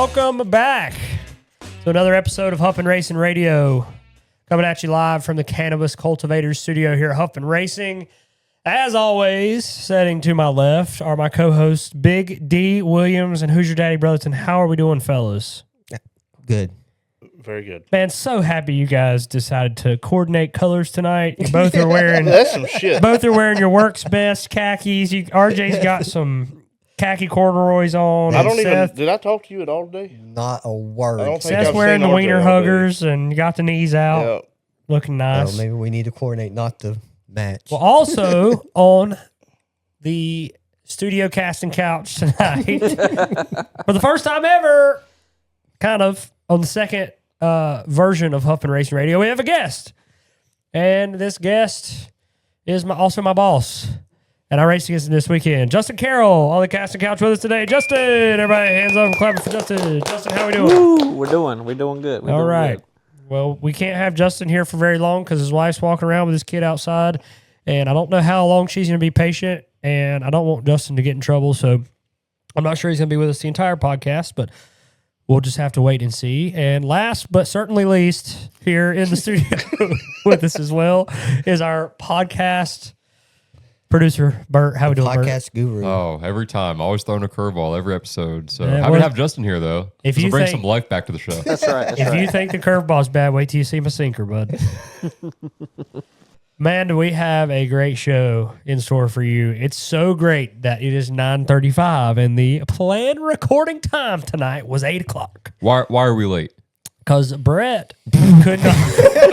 Welcome back to another episode of Huffman Racing Radio. Coming at you live from the Cannabis Cultivators Studio here at Huffman Racing. As always, sitting to my left are my co-hosts, Big D Williams and Who's Your Daddy Brotherton. How are we doing, fellas? Good. Very good. Man, so happy you guys decided to coordinate colors tonight. You both are wearing That's some shit. both are wearing your work's best khakis. RJ's got some khaki corduroys on. I don't Seth, even. Did I talk to you at all today? Not a word. I don't think Seth's I've wearing seen the RJ wiener all day. huggers and got the knees out. Yeah. Looking nice. Well, maybe we need to coordinate not to match. Well, also on the studio casting couch tonight, for the first time ever, kind of on the second version of Huffman Racing Radio, we have a guest. And this guest is also my boss. And I raced against him this weekend. Justin Carroll on the casting couch with us today. Justin, everybody hands up and clapping for Justin. Justin, how we doing? Woo, we're doing good. All right. Well, we can't have Justin here for very long because his wife's walking around with his kid outside. And I don't know how long she's going to be patient. And I don't want Justin to get in trouble. So I'm not sure he's going to be with us the entire podcast. But we'll just have to wait and see. And last but certainly least, here in the studio with us as well is our podcast producer, Bert. How we doing, Bert? Podcast guru. Oh, every time. Always throwing a curveball every episode. So Yeah, happy well, to have Justin here, though. if This you will bring think- some life back to the show. That's right. If you think the curveball's bad, wait till you see my sinker, bud. Man, do we have a great show in store for you. It's so great that it is 9:35, and the planned recording time tonight was 8 o'clock. Why are we late? Because Brett could not.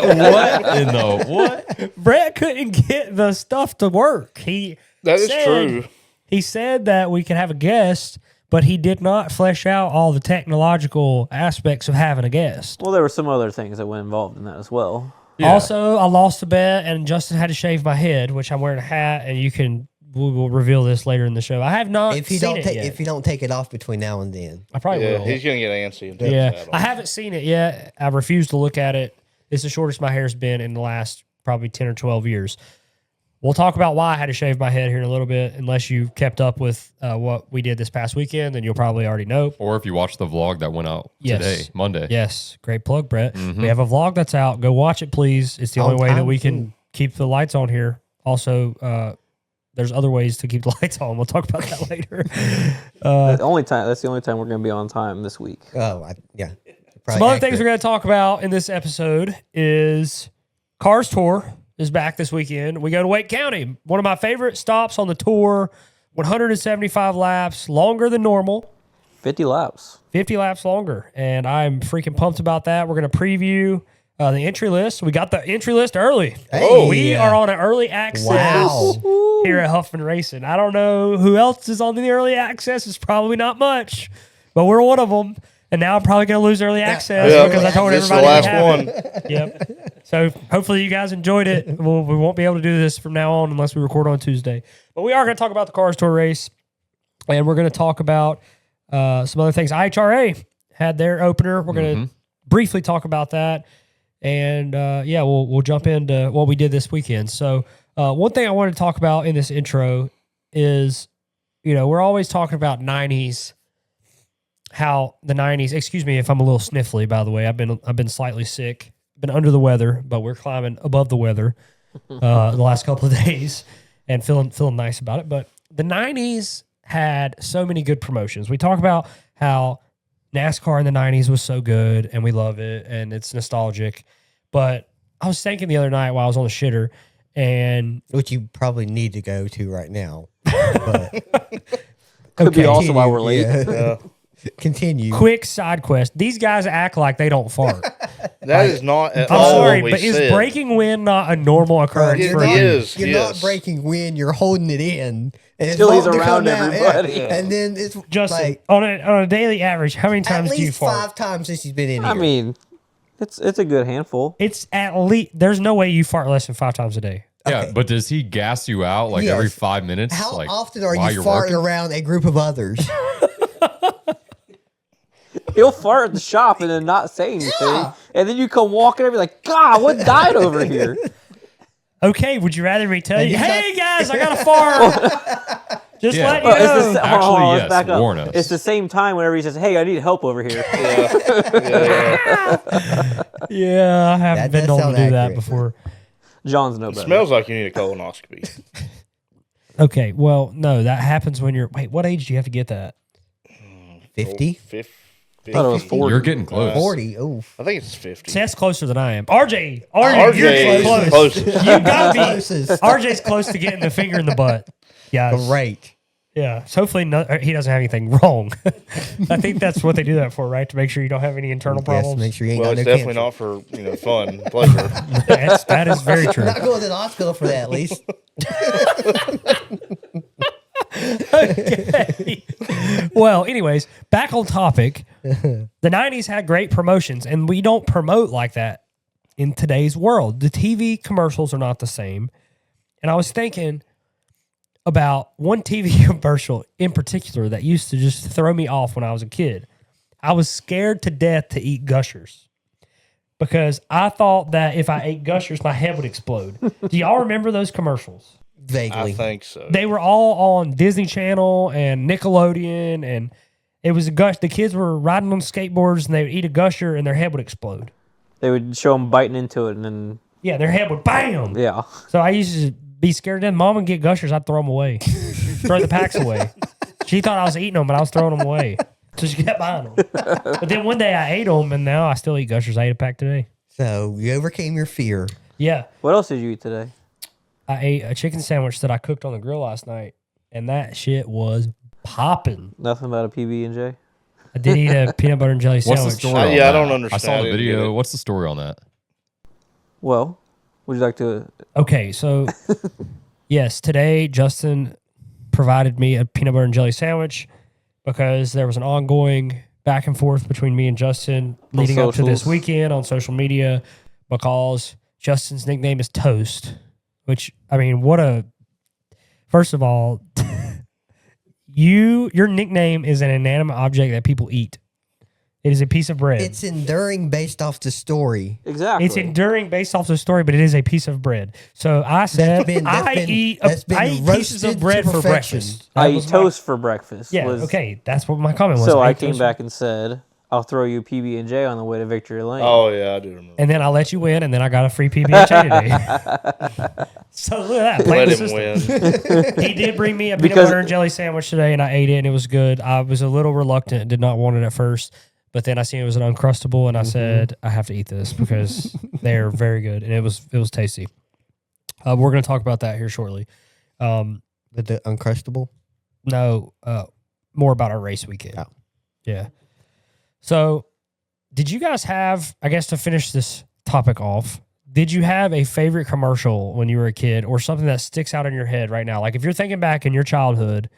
What in the what? Brett couldn't get the stuff to work. That is true. He said that we could have a guest, but he did not flesh out all the technological aspects of having a guest. Well, there were some other things that were involved in that as well. Yeah. Also, I lost a bet, and Justin had to shave my head, which I'm wearing a hat, and we will reveal this later in the show. I have not if you seen don't it take yet. if you don't take it off between now and then. I probably Yeah, will. he's gonna get antsy. And take Yeah, his hat I off. haven't seen it yet. I refuse to look at it. It's the shortest my hair's been in the last probably 10 or 12 years. We'll talk about why I had to shave my head here in a little bit. Unless you kept up with what we did this past weekend, then you'll probably already know. Or if you watched the vlog that went out Yes. today, Monday. Yes, great plug, Brett. We have a vlog that's out. Go watch it, please. It's the only way that we can keep the lights on here. Also, there's other ways to keep the lights on. We'll talk about that later. That's the only time we're going to be on time this week. Oh, yeah. Some other things we're going to talk about in this episode is Cars Tour is back this weekend. We go to Wake County, one of my favorite stops on the tour, 175 laps, longer than normal, 50 laps. 50 laps longer, and I'm freaking pumped about that. We're going to preview the entry list. We got the entry list early. Hey. We are on an early access Wow. here at Huffman Racing. I don't know who else is on the early access. It's probably not much, but we're one of them. And now I'm probably going to lose early access Yeah, because I told this is the everybody. last one. Yep. So hopefully you guys enjoyed it. We won't be able to do this from now on unless we record on Tuesday. But we are going to talk about the Cars Tour race, and we're going to talk about some other things. IHRA had their opener. We're going to briefly talk about that. And, we'll jump into what we did this weekend. So one thing I wanted to talk about in this intro is, we're always talking about 90s, how the 90s, excuse me if I'm a little sniffly, by the way. I've been slightly sick, been under the weather, but we're climbing above the weather the last couple of days and feeling nice about it. But the 90s had so many good promotions. We talk about how NASCAR in the 90s was so good and we love it and it's nostalgic. But I was thinking the other night while I was on the shitter, and Which you probably need to go to right now. But Could be Okay. also why we're late. Yeah. Continue. quick side quest. These guys act like they don't fart. That is not at I'm all sorry, what we but is said. breaking wind not a normal occurrence It for is. you? Yes, You're yes. not breaking wind. You're holding it in. And it's Till he's wanting to around come out, everybody. yeah. And then it's Justin, like on a daily average, how many at times do you least fart? 5 times since he's been in here. I mean, it's a good handful. It's at least, there's no way you fart less than 5 times a day. Yeah, Okay. but does he gas you out like Yes. every 5 minutes? how like, often are while you you're farting working? around a group of others? He'll fart at the shop and then not say anything. Yeah. And then you come walking and be like, God, what died over here? Okay, would you rather me tell you, you hey guys, I got a fart? Just Yeah. let you Well, know. it's the, Actually, hold on, let's yes, back up. warn us. It's the same time whenever he says, "Hey, I need help over here." Yeah, I haven't That been does known to sound do that accurate. before. John's no It better. smells like you need a colonoscopy. Okay, well, no, that happens when you're. Wait, what age do you have to get that? 50? I thought it was 40. You're getting close. 40. Oh, I think it's 50. See, that's closer than I am. RJ, RJ you're is close. closest. You got me. closest. RJ's close to getting the finger in the butt. Yeah, Great. yeah. So hopefully, he doesn't have anything wrong. I think that's what they do that for, right? To make sure you don't have any internal Yes, problems. make sure you ain't Well, got it's no definitely cancer. not for fun, pleasure. That is very true. Not going to the hospital for that, at least. Okay. Well, anyways, back on topic. The 90s had great promotions, and we don't promote like that in today's world. The TV commercials are not the same. And I was thinking about one TV commercial in particular that used to just throw me off when I was a kid. I was scared to death to eat Gushers because I thought that if I ate Gushers, my head would explode. Do y'all remember those commercials? Vaguely. I think so. They were all on Disney Channel and Nickelodeon, and it was a gush. The kids were riding on skateboards, and they would eat a Gusher, and their head would explode. They would show them biting into it, and then Yeah, their head would bam. yeah, So I used to be scared. Then Mom would get Gushers, I'd throw them away, throw the packs away. She thought I was eating them, but I was throwing them away. So she kept buying them. But then one day I ate them, and now I still eat Gushers. I ate a pack today. So you overcame your fear. Yeah, what else did you eat today? I ate a chicken sandwich that I cooked on the grill last night, and that shit was popping. Nothing about a PB&J. I did eat a peanut butter and jelly What's sandwich. the story? on Yeah, I that? don't understand. I saw I the didn't get video. it. What's the story on that? Well, would you like to? Okay, so yes, today Justin provided me a peanut butter and jelly sandwich because there was an ongoing back and forth between me and Justin leading up to this socials. weekend on social media because Justin's nickname is Toast, which, I mean, first of all, your nickname is an inanimate object that people eat. It is a piece of bread. It's enduring based off the story. Exactly. It's enduring based off the story, but it is a piece of bread. So I said, I eat pieces of roasted bread to for perfection. breakfast. I That eat was my- toast for breakfast. Yeah, was- okay. That's what my comment was. So I ate came toast. back and said, "I'll throw you a PB&J on the way to Victory Lane." Oh, yeah, I do remember. And then I let you win, and then I got a free PB&J today. So look at that. Play Let the him system. win. He did bring me a peanut Because- butter and jelly sandwich today, and I ate it, and it was good. I was a little reluctant, did not want it at first, but then I seen it was an Uncrustable, and I said, I have to eat this because they're very good, and it was tasty. We're going to talk about that here shortly. The Uncrustable. No, more about our race weekend. Oh. Yeah. So, did you guys have, I guess to finish this topic off, did you have a favorite commercial when you were a kid or something that sticks out in your head right now? Like if you're thinking back in your childhood,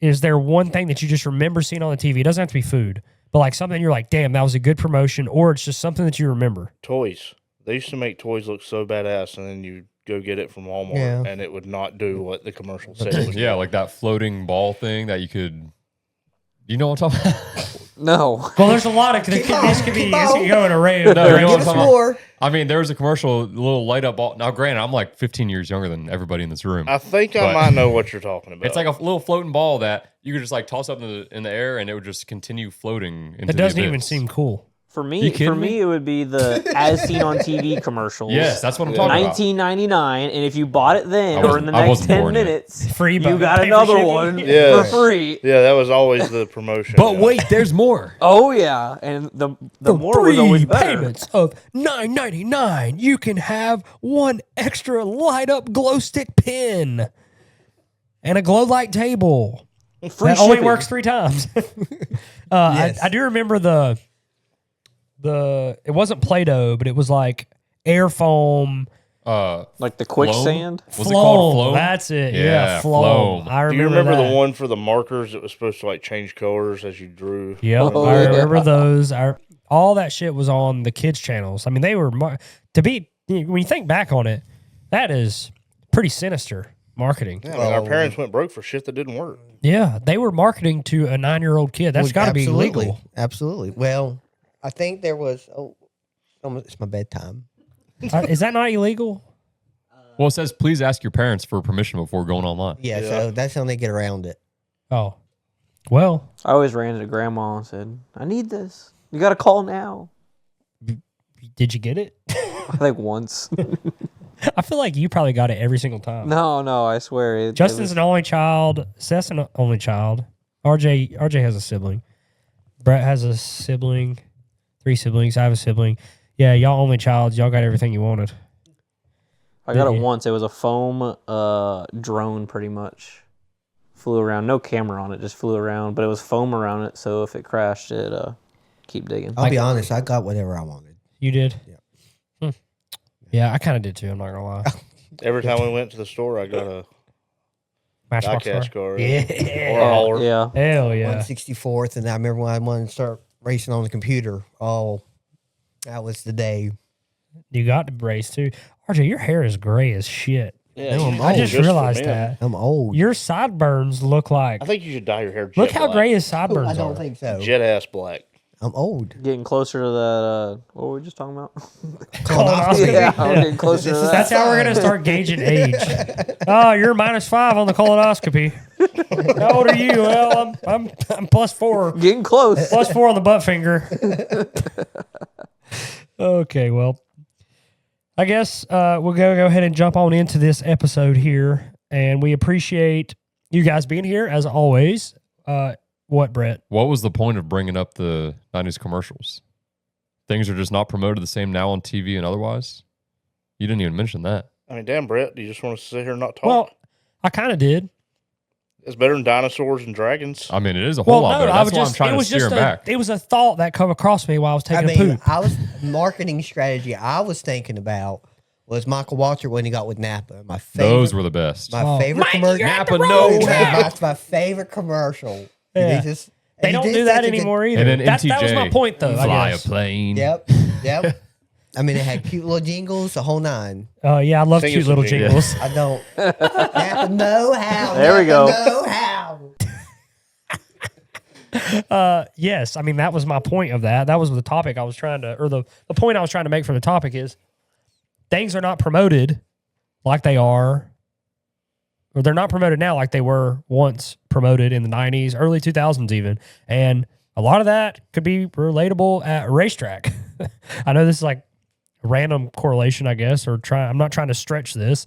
is there one thing that you just remember seeing on the TV? It doesn't have to be food, but like something you're like, damn, that was a good promotion, or it's just something that you remember. Toys. They used to make toys look so badass, and then you go get it from Walmart, Yeah. and it would not do what the commercial said it would Yeah, do. like that floating ball thing that you could. You know what I'm talking about? No. Well, there's a lot of, this could go in a array of. No, you know what I'm Give us talking about? more. I mean, there was a commercial, a little light up ball. Now, granted, I'm like 15 years younger than everybody in this room. I think I But- might know what you're talking about. It's like a little floating ball that you could just like toss up in the air, and it would just continue floating. Into It doesn't the even abyss. seem cool. For You me, kidding me? it would be the as seen on TV commercials. Yes, that's what I'm Yeah. talking about. 1999, and if you bought it then I or in wasn't- the I next wasn't 10 born yet. minutes, Free, you but got pay for another shipping. one Yeah. for free. Yeah, that was always the promotion. But yeah. wait, there's more. Oh yeah, and the more was always better. payments of $9.99, you can have one extra light up glow stick pin and a glow light table. Free that only shipping. works 3 times. Yes. I do remember the it wasn't Play-Doh, but it was like air foam. Like the quicksand. Was it called Floam? That's it. Yeah, Yeah, Floam. Floam. I Do you remember remember that. the one for the markers that was supposed to like change colors as you drew? Yep, Oh, I yeah. remember those. All that shit was on the kids' channels. I mean, they were when you think back on it, that is pretty sinister marketing. Yeah, I mean, our parents went broke for shit that didn't work. Yeah, they were marketing to a 9-year-old kid. That's Well, got to be absolutely. illegal. Absolutely. Well, I think there was. Oh, it's my bedtime. Is that not illegal? Well, it says please ask your parents for permission before going online. Yeah, so that's how they get around it. Oh, well, I always ran into grandma and said, "I need this. You got to call now." did you get it? I think once. I feel like you probably got it every single time. No, I swear. Justin's an only child. Seth's an only child. RJ has a sibling. Brett has a sibling. 3 siblings. I have a sibling. Yeah, y'all only childs. Y'all got everything you wanted. I got Did it you? once. It was a foam drone, pretty much. Flew around. No camera on it, just flew around. But it was foam around it, so if it crashed, it keep digging. I'll be honest, I got whatever I wanted. You did? Yeah. Yeah, I kind of did too. I'm not going to lie. Every time we went to the store, I got a Matchbox diecast car? car. Or Yeah. a hauler. Yeah. Hell yeah. 164th, and I remember when I wanted to start racing on the computer. Oh, that was the day. You got to brace too. RJ, your hair is gray as shit. Yeah, No, you I'm should old. I just for realized men. that. I'm old. Your sideburns look like. I think you should dye your hair jet Look how black. gray his sideburns I don't are. think so. Jet ass black. I'm old. Getting closer to that. What were we just talking about? Colonoscopy. Yeah, I'm getting closer to that. That's how we're going to start gauging age. Oh, you're -5 on the colonoscopy. How old are you? Well, I'm +4. Getting close. +4 on the butt finger. Okay, well, I guess we'll go ahead and jump on into this episode here, and we appreciate you guys being here as always. What, Brett? What was the point of bringing up the 90s commercials? Things are just not promoted the same now on TV and otherwise? You didn't even mention that. I mean, damn, Brett, do you just want to sit here and not talk? Well, I kind of did. It's better than dinosaurs and dragons. I mean, it is a whole lot better. That's why I'm trying to steer him back. It was a thought that come across me while I was I taking a mean, poop. I was marketing strategy I was thinking about was Michael Walter when he got with Napa. My favorite. Those were the best. my Oh. favorite commercial. Napa know how. That's my favorite commercial. Yeah. They He don't did do that such a good- anymore either. And then That MTJ, was my point, though. fly I a guess. plane. Yep. I mean, it had cute little jingles, the whole 9. Yeah, I love Sing us cute some little jingles. jingles. I don't. Napa know how. There we Napa go. Know how. Yes, I mean that was my point of that. That was the topic I was trying to, or the point I was trying to make from the topic is things are not promoted like they are, or they're not promoted now like they were once promoted in the 90s, early 2000s even. And a lot of that could be relatable at a racetrack. I know this is like a random correlation, I guess, or I'm not trying to stretch this.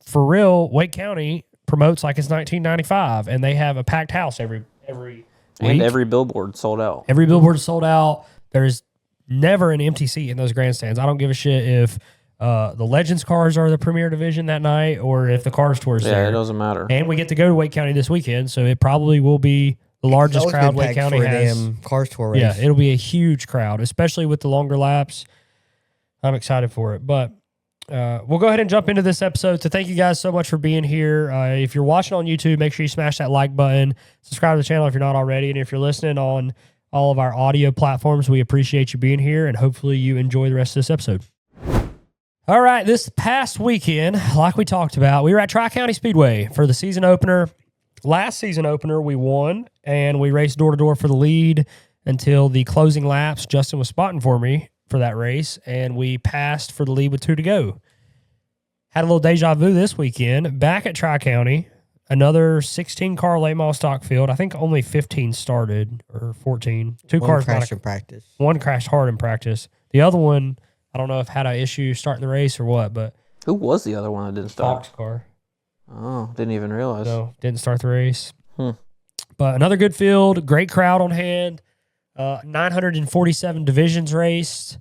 For real, Wake County promotes like it's 1995, and they have a packed house every And week. every billboard sold out. Every billboard is sold out. There's never an empty seat in those grandstands. I don't give a shit if the Legends cars are the premier division that night or if the Cars Tour is Yeah, there. it doesn't matter. And we get to go to Wake County this weekend, so it probably will be the largest It's always crowd been Wake packed County for a has. damn Cars Tour race. Yeah, it'll be a huge crowd, especially with the longer laps. I'm excited for it. But we'll go ahead and jump into this episode. So thank you guys so much for being here. If you're watching on YouTube, make sure you smash that like button. Subscribe to the channel if you're not already. And if you're listening on all of our audio platforms, we appreciate you being here. And hopefully you enjoy the rest of this episode. All right, this past weekend, like we talked about, we were at Tri County Speedway for the season opener. Last season opener, we won, and we raced door-to-door for the lead until the closing laps. Justin was spotting for me for that race, and we passed for the lead with 2 to go. Had a little deja vu this weekend. Back at Tri County, another 16-car late model stock field. I think only 15 started, or 14. Two One cars crashed in practice. One crashed hard in practice. The other one, I don't know if had an issue starting the race or what, but Who was the other one that didn't start? Fox car. Oh, didn't even realize. No, didn't start the race. Hmm. But another good field, great crowd on hand. 947 divisions raced.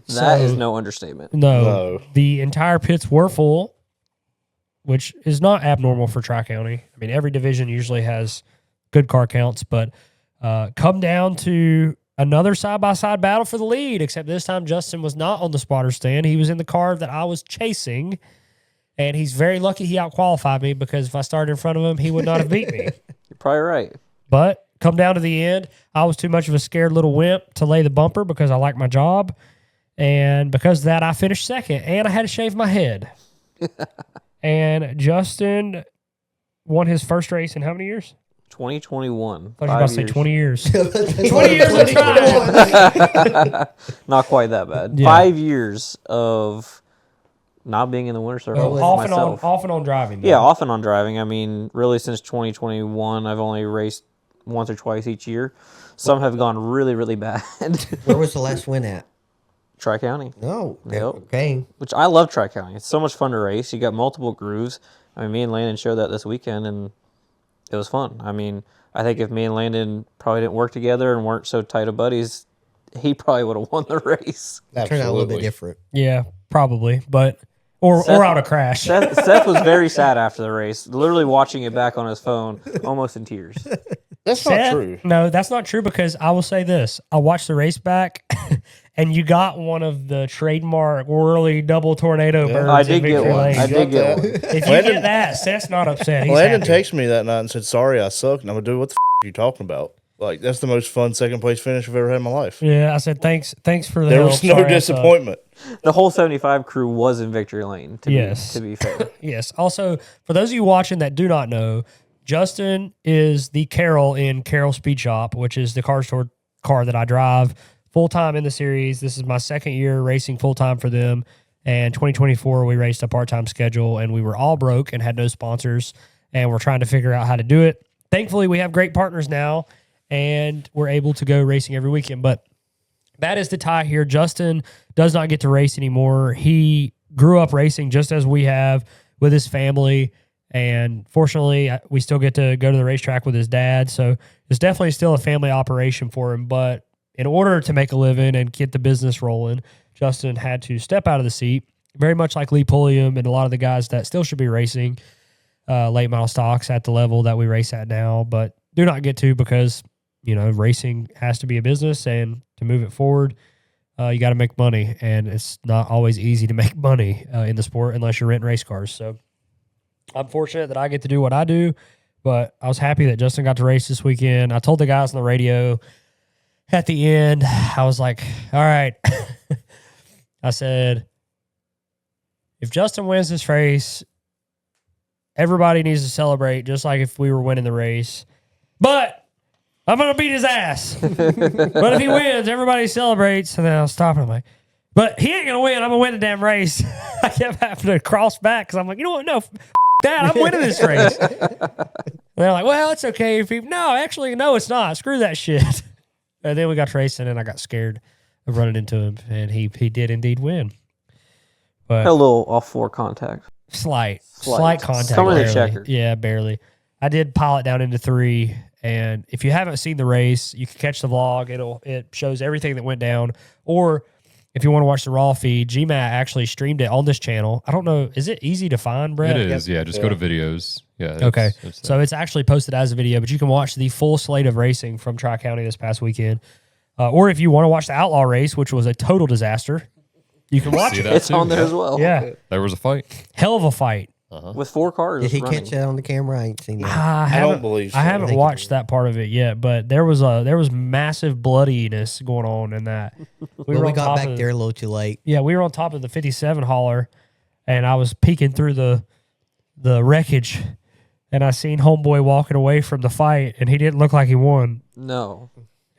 That is no understatement. No, the entire pits were full, which is not abnormal for Tri County. I mean, every division usually has good car counts, but come down to another side-by-side battle for the lead, except this time Justin was not on the spotter stand. He was in the car that I was chasing, and he's very lucky he out-qualified me because if I started in front of him, he would not have beat me. You're probably right. But come down to the end, I was too much of a scared little wimp to lay the bumper because I like my job. And because of that, I finished second, and I had to shave my head. And Justin won his first race in how many years? 2021. I thought you were about to say 20 years. 20 years of trying. Not quite that bad. Yeah. 5 years of not being in the winter circle Oh, off myself. and on driving. though. Yeah, off and on driving. I mean, really since 2021, I've only raced once or twice each year. Some have gone really, really bad. Where was the last win at? Tri County, No. Yep. Okay. which I love Tri County. It's so much fun to race. You got multiple grooves. I mean, me and Landon showed that this weekend, and it was fun. I mean, I think if me and Landon probably didn't work together and weren't so tight of buddies, he probably would have won the race. Turned out a little bit Absolutely. different. Yeah, probably, but or Seth- out of crash. Seth was very sad after the race, literally watching it back on his phone, almost in tears. That's not Seth? true. No, that's not true because I will say this. I watched the race back and you got one of the trademark whirly double tornado birds. I in did get Victory one. Lane. I did get one. If you get that, Seth's not upset. He's Landon happy. texted me that night and said, "Sorry, I suck." And I'm like, "Dude, what the are you talking about? Like, that's the most fun second place finish I've ever had in my life." Yeah, I said thanks for the There help. was no Sorry, I suck. disappointment. The whole 75 crew was in Victory Lane, Yes. to be fair. Yes. Also, for those of you watching that do not know, Justin is the Carroll in Carroll Speed Shop, which is the car store car that I drive full time in the series. This is my second year racing full time for them. And 2024, we raced a part time schedule, and we were all broke and had no sponsors, and we're trying to figure out how to do it. Thankfully, we have great partners now, and we're able to go racing every weekend. But that is the tie here. Justin does not get to race anymore. He grew up racing just as we have with his family. And fortunately, we still get to go to the racetrack with his dad. So it's definitely still a family operation for him. But in order to make a living and get the business rolling, Justin had to step out of the seat, very much like Lee Pulliam and a lot of the guys that still should be racing late model stocks at the level that we race at now, but do not get to because, you know, racing has to be a business, and to move it forward, you got to make money. And it's not always easy to make money in the sport unless you're renting race cars. So I'm fortunate that I get to do what I do, but I was happy that Justin got to race this weekend. I told the guys on the radio at the end, I was like, all right. I said, if Justin wins this race, everybody needs to celebrate just like if we were winning the race. But I'm going to beat his ass. But if he wins, everybody celebrates. And then I'll stop and I'm like, but he ain't going to win. I'm going to win the damn race. I kept having to cross back because I'm like, you know what? No, Dad, I'm winning this race. And they're like, well, it's okay. If he, no, actually, no, it's not. Screw that shit. And then we got to racing and I got scared of running into him. And he did indeed win. Had But a little off-floor contact. slight Slight. contact. Some of the barely. checker. Yeah, barely. I did pile it down into 3. And if you haven't seen the race, you can catch the vlog. It shows everything that went down. Or if you want to watch the raw feed, GMAT actually streamed it on this channel. I don't know. Is it easy to find, Brett? It is, yeah. Just go to videos. Yeah. Okay. it's So it's actually posted as a video, but you can watch the full slate of racing from Tri County this past weekend. Or if you want to watch the Outlaw race, which was a total disaster, you can watch See it. that It's too, on there yeah. as well. Yeah. There was a fight. Hell of a fight. With 4 cars Did he running. catch that on the camera? I ain't seen that. I don't believe so. I I haven't think he watched did. that part of it yet, but there was massive bloodiness going on in that. Well, we on got top back of- there a little too late. Yeah, we were on top of the 57 hauler, and I was peeking through the wreckage, and I seen homeboy walking away from the fight, and he didn't look like he won. No.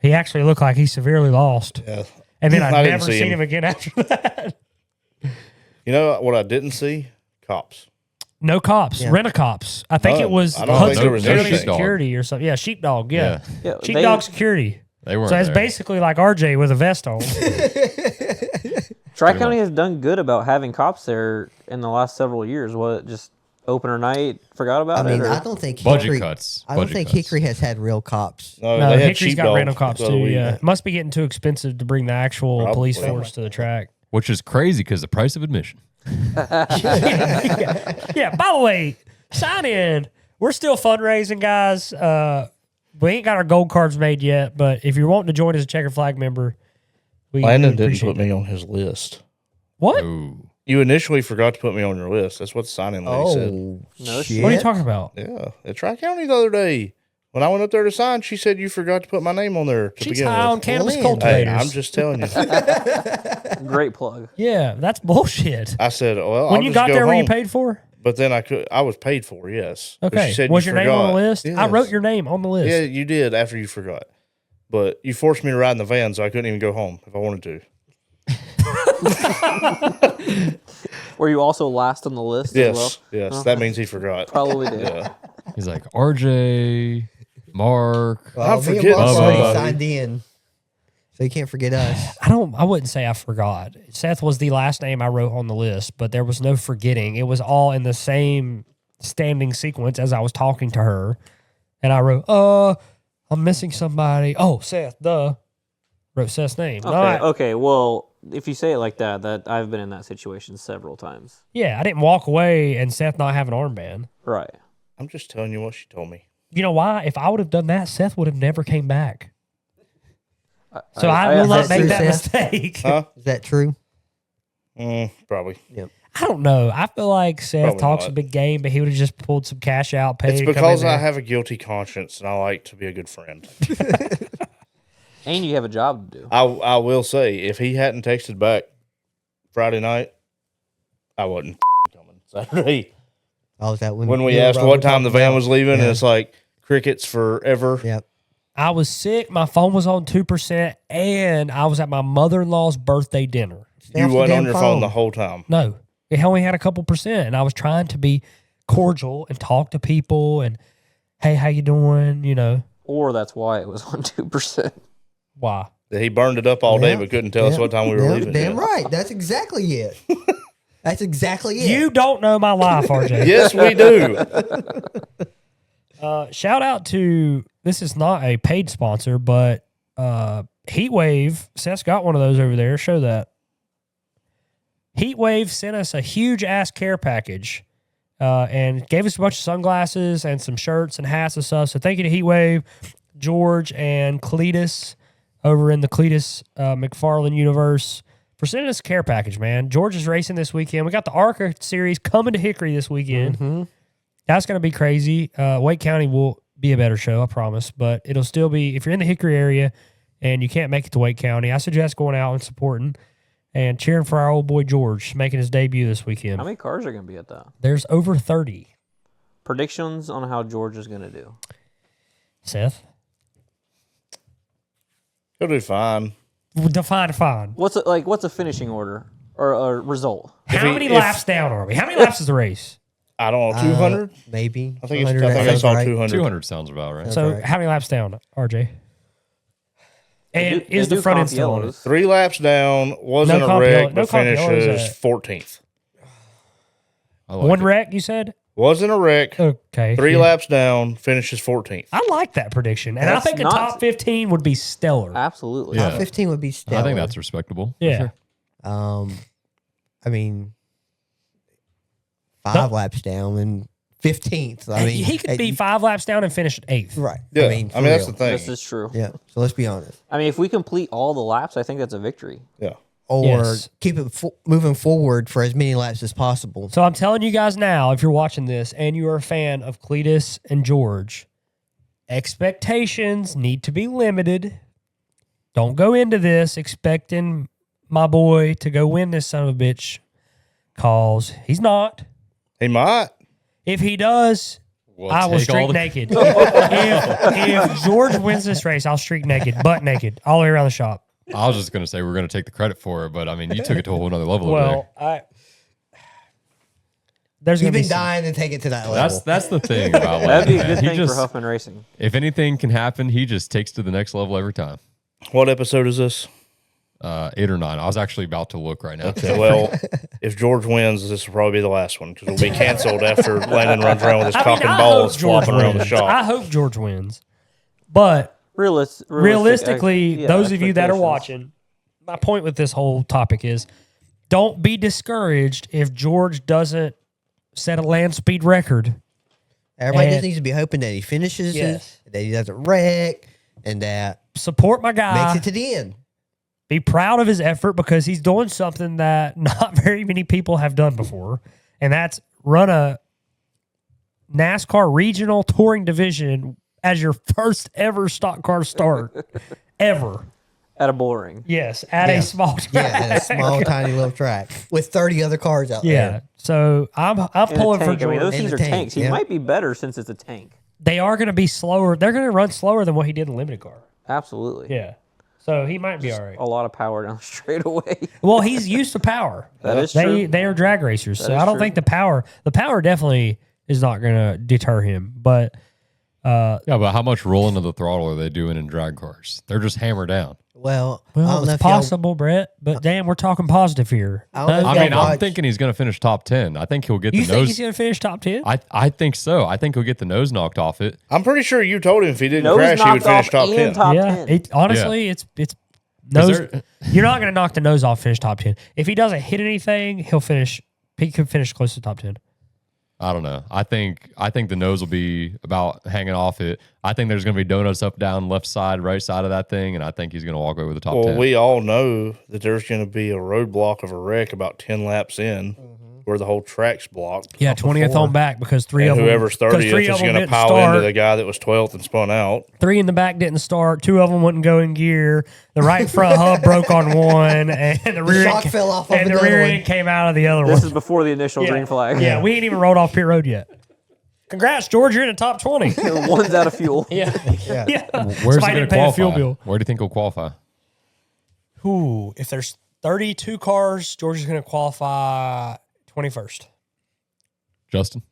He actually looked like he severely lost. Yeah. And then I I didn't never see seen him. him again after that. You know what I didn't see? Cops. No cops, Yeah. rent-a-cops. I think it was I don't think there was Hudson anything. Security or something. Yeah, sheepdog. Yeah, Yeah, sheepdog security. They weren't So it's there. basically like RJ with a vest on. Tri County has done good about having cops there in the last several years. What, just opener night, forgot about I mean, it? Or? I don't think Budget Hickory, cuts. I don't Budget think cuts. Hickory has had real cops. No, No, they had Hickory's got sheepdog random cops the other too. week. Yeah, it must be getting too expensive to bring the actual police Probably. force to the track. Which is crazy because the price of admission. Yeah. By the way, sign in. We're still fundraising, guys. We ain't got our gold cards made yet, but if you're wanting to join as a Checker Flag member, we Landon we didn't appreciate put me on his list. What? Ooh. You initially forgot to put me on your list. That's what the sign-in lady said. No shit. What are you talking about? Yeah, at Tri County the other day. When I went up there to sign, she said you forgot to put my name on there to She's begin high on with. cannabis Hey, cultivators. Hey, I'm just telling you. Great plug. Yeah, that's bullshit. I said, well, When I'll you just got go there, were you home. paid for? But then I was paid for, yes. But Okay. she said Was you your name on the forgot. list? I Yes. wrote your name on the list. Yeah, you did after you forgot. But you forced me to ride in the van, so I couldn't even go home if I wanted to. Were you also last on the list as well? Yes. That means he forgot. Probably did. Yeah. He's like, RJ, Mark. Well, me and forgetting Mark already somebody. signed in, so you can't forget us. I wouldn't say I forgot. Seth was the last name I wrote on the list, but there was no forgetting. It was all in the same standing sequence as I was talking to her. And I wrote, I'm missing somebody. Oh, Seth, wrote Seth's name. Okay. Well, if you say it like that I've been in that situation several times. Yeah, I didn't walk away and Seth not have an armband. Right. I'm just telling you what she told me. You know why? If I would have done that, Seth would have never came back. So I will not make that mistake. Huh? Is that true? Probably. I don't know. I feel like Seth Probably talks not. a big game, but he would have just pulled some cash out, paid It's to come because in I there. have a guilty conscience and I like to be a good friend. And you have a job to do. I will say, if he hadn't texted back Friday night, I wasn't coming Saturday. Oh, is that When we you and asked Robert what time the talked van about- was leaving, Yeah. and it's like crickets forever. Yep. I was sick. My phone was on 2%, and I was at my mother-in-law's birthday dinner. Stay You off the wasn't on damn your phone the whole time. No, it only had a couple percent, and I was trying to be cordial and talk to people and, hey, how you doing? You know, Or that's why it was on 2%. why? He burned it up all day, Yeah. but couldn't tell us Yeah. what time we were Yeah, leaving. Damn yet. right. That's exactly it. That's exactly it. You don't know my life, RJ. Yes, we do. Shout out to, this is not a paid sponsor, but Heatwave. Seth's got one of those over there. Show that. Heatwave sent us a huge ass care package and gave us a bunch of sunglasses and some shirts and hats and stuff. So thank you to Heatwave, George, and Cletus over in the Cletus McFarland universe for sending us a care package, man. George is racing this weekend. We got the ARCA series coming to Hickory this weekend. That's going to be crazy. Wake County will be a better show, I promise. But it'll still be, if you're in the Hickory area and you can't make it to Wake County, I suggest going out and supporting and cheering for our old boy George making his debut this weekend. How many cars are going to be at that? There's over 30. Predictions on how George is going to do. Seth? He'll do fine. Define fine. What's a finishing order or a result? How many laps down are we? How many laps is the race? I don't know, 200? Maybe. I think I 200, think I sounds saw right. 200. 200 sounds about right. So right. how many laps down, RJ? And They is the do front end comp still on it? yellows. 3 laps down, wasn't No a comp wreck, yellow- no but comp yellows finishes at- 14th. I like One it. wreck, you said? Wasn't a wreck. Okay. 3 yeah. laps down, finishes 14th. I like that prediction. And I That's think a not- top 15 would be stellar. Absolutely. Yeah. Top 15 would be stellar. I think that's respectable. for Yeah. sure. I mean, 5 laps down and 15th. I mean, he could be 5 laps down and finish 8th. right. Yeah, I mean, for that's real. the thing. This is true. Yeah. So let's be honest. I mean, if we complete all the laps, I think that's a victory. Yeah. Or Yes. keep it moving forward for as many laps as possible. So I'm telling you guys now, if you're watching this and you're a fan of Cletus and George, expectations need to be limited. Don't go into this expecting my boy to go win this son of a bitch, cause he's not. He might. If he does, We'll I will take all streak the- naked. if George wins this race, I'll streak naked, butt naked, all the way around the shop. I was just going to say we're going to take the credit for it, but I mean, you took it to a whole nother level over Well, there's You've gonna be been some- dying to take it to that there. level. That's the thing about That'd be a Landon, good man. He thing for just, Huffman Racing. if anything can happen, he just takes to the next level every time. What episode is this? 8 or 9. I was actually about to look right now. Okay, well, if George wins, this will probably be the last one because it'll be canceled after Landon runs around with his cock and I balls hope George flopping around the wins. shop. I hope George wins. But realistically, yeah, those of you that are expectations. watching, my point with this whole topic is don't be discouraged if George doesn't set a land speed record. Everybody And- just needs to be hoping that he finishes Yes. it, that he doesn't wreck, and that Support my guy. makes it to the end. Be proud of his effort because he's doing something that not very many people have done before, and that's run a NASCAR regional touring division as your first ever stock car start ever. At a boring. Yes, at Yeah. a small track. Yeah, and a small, tiny little track with 30 other cars out Yeah. there. So I'm In a pulling for tank. I mean, George. those In things the are tank, tanks. He yeah. might be better since it's a tank. They are going to be slower. They're going to run slower than what he did in the limited car. Absolutely. Yeah. So he might be all right. A lot of power down the straightaway. Well, he's used to power. That is true. They are drag racers, so is I don't true. think the power definitely is not going to deter him. But Yeah, but how much rolling of the throttle are they doing in drag cars? They're just hammered down. Well, I don't know it's if y'all- possible, Brett. But damn, we're talking positive here. I don't know if I y'all mean, I'm watch- thinking he's going to finish top 10. I think he'll get You the think nose. he's going to finish top 10? I think so. I think he'll get the nose knocked off it. I'm pretty sure you told him if he didn't Nose crash, he would knocked finish off top and 10. top yeah. 10. Honestly, it's 'Cause nose. they're- You're not going to knock the nose off, finish top 10. If he doesn't hit anything, he'll finish. He could finish close to top 10. I don't know. I think the nose will be about hanging off it. I think there's going to be donuts up, down, left side, right side of that thing, and I think he's going to walk away with the top Well, 10. we all know that there's going to be a roadblock of a wreck about 10 laps in where the whole track's blocked. Yeah, 20th on back because three And of them. whoever's 30th is going to pile into the guy that was 12th and spun out. Three in the back didn't start. Two of them wouldn't go in gear. The right front hub broke on one, and the rear shock end, fell off and of the another rear one. end came out of the other This one. is before the initial green flag. Yeah, we ain't even rolled off pit road yet. Congrats, George! You're in the top 20. One's out of fuel. Yeah, Yeah. yeah. Where's he Somebody going to didn't pay the fuel qualify? bill. Where do you think he'll qualify? Ooh, if there's 32 cars, George is going to qualify 21st. Justin?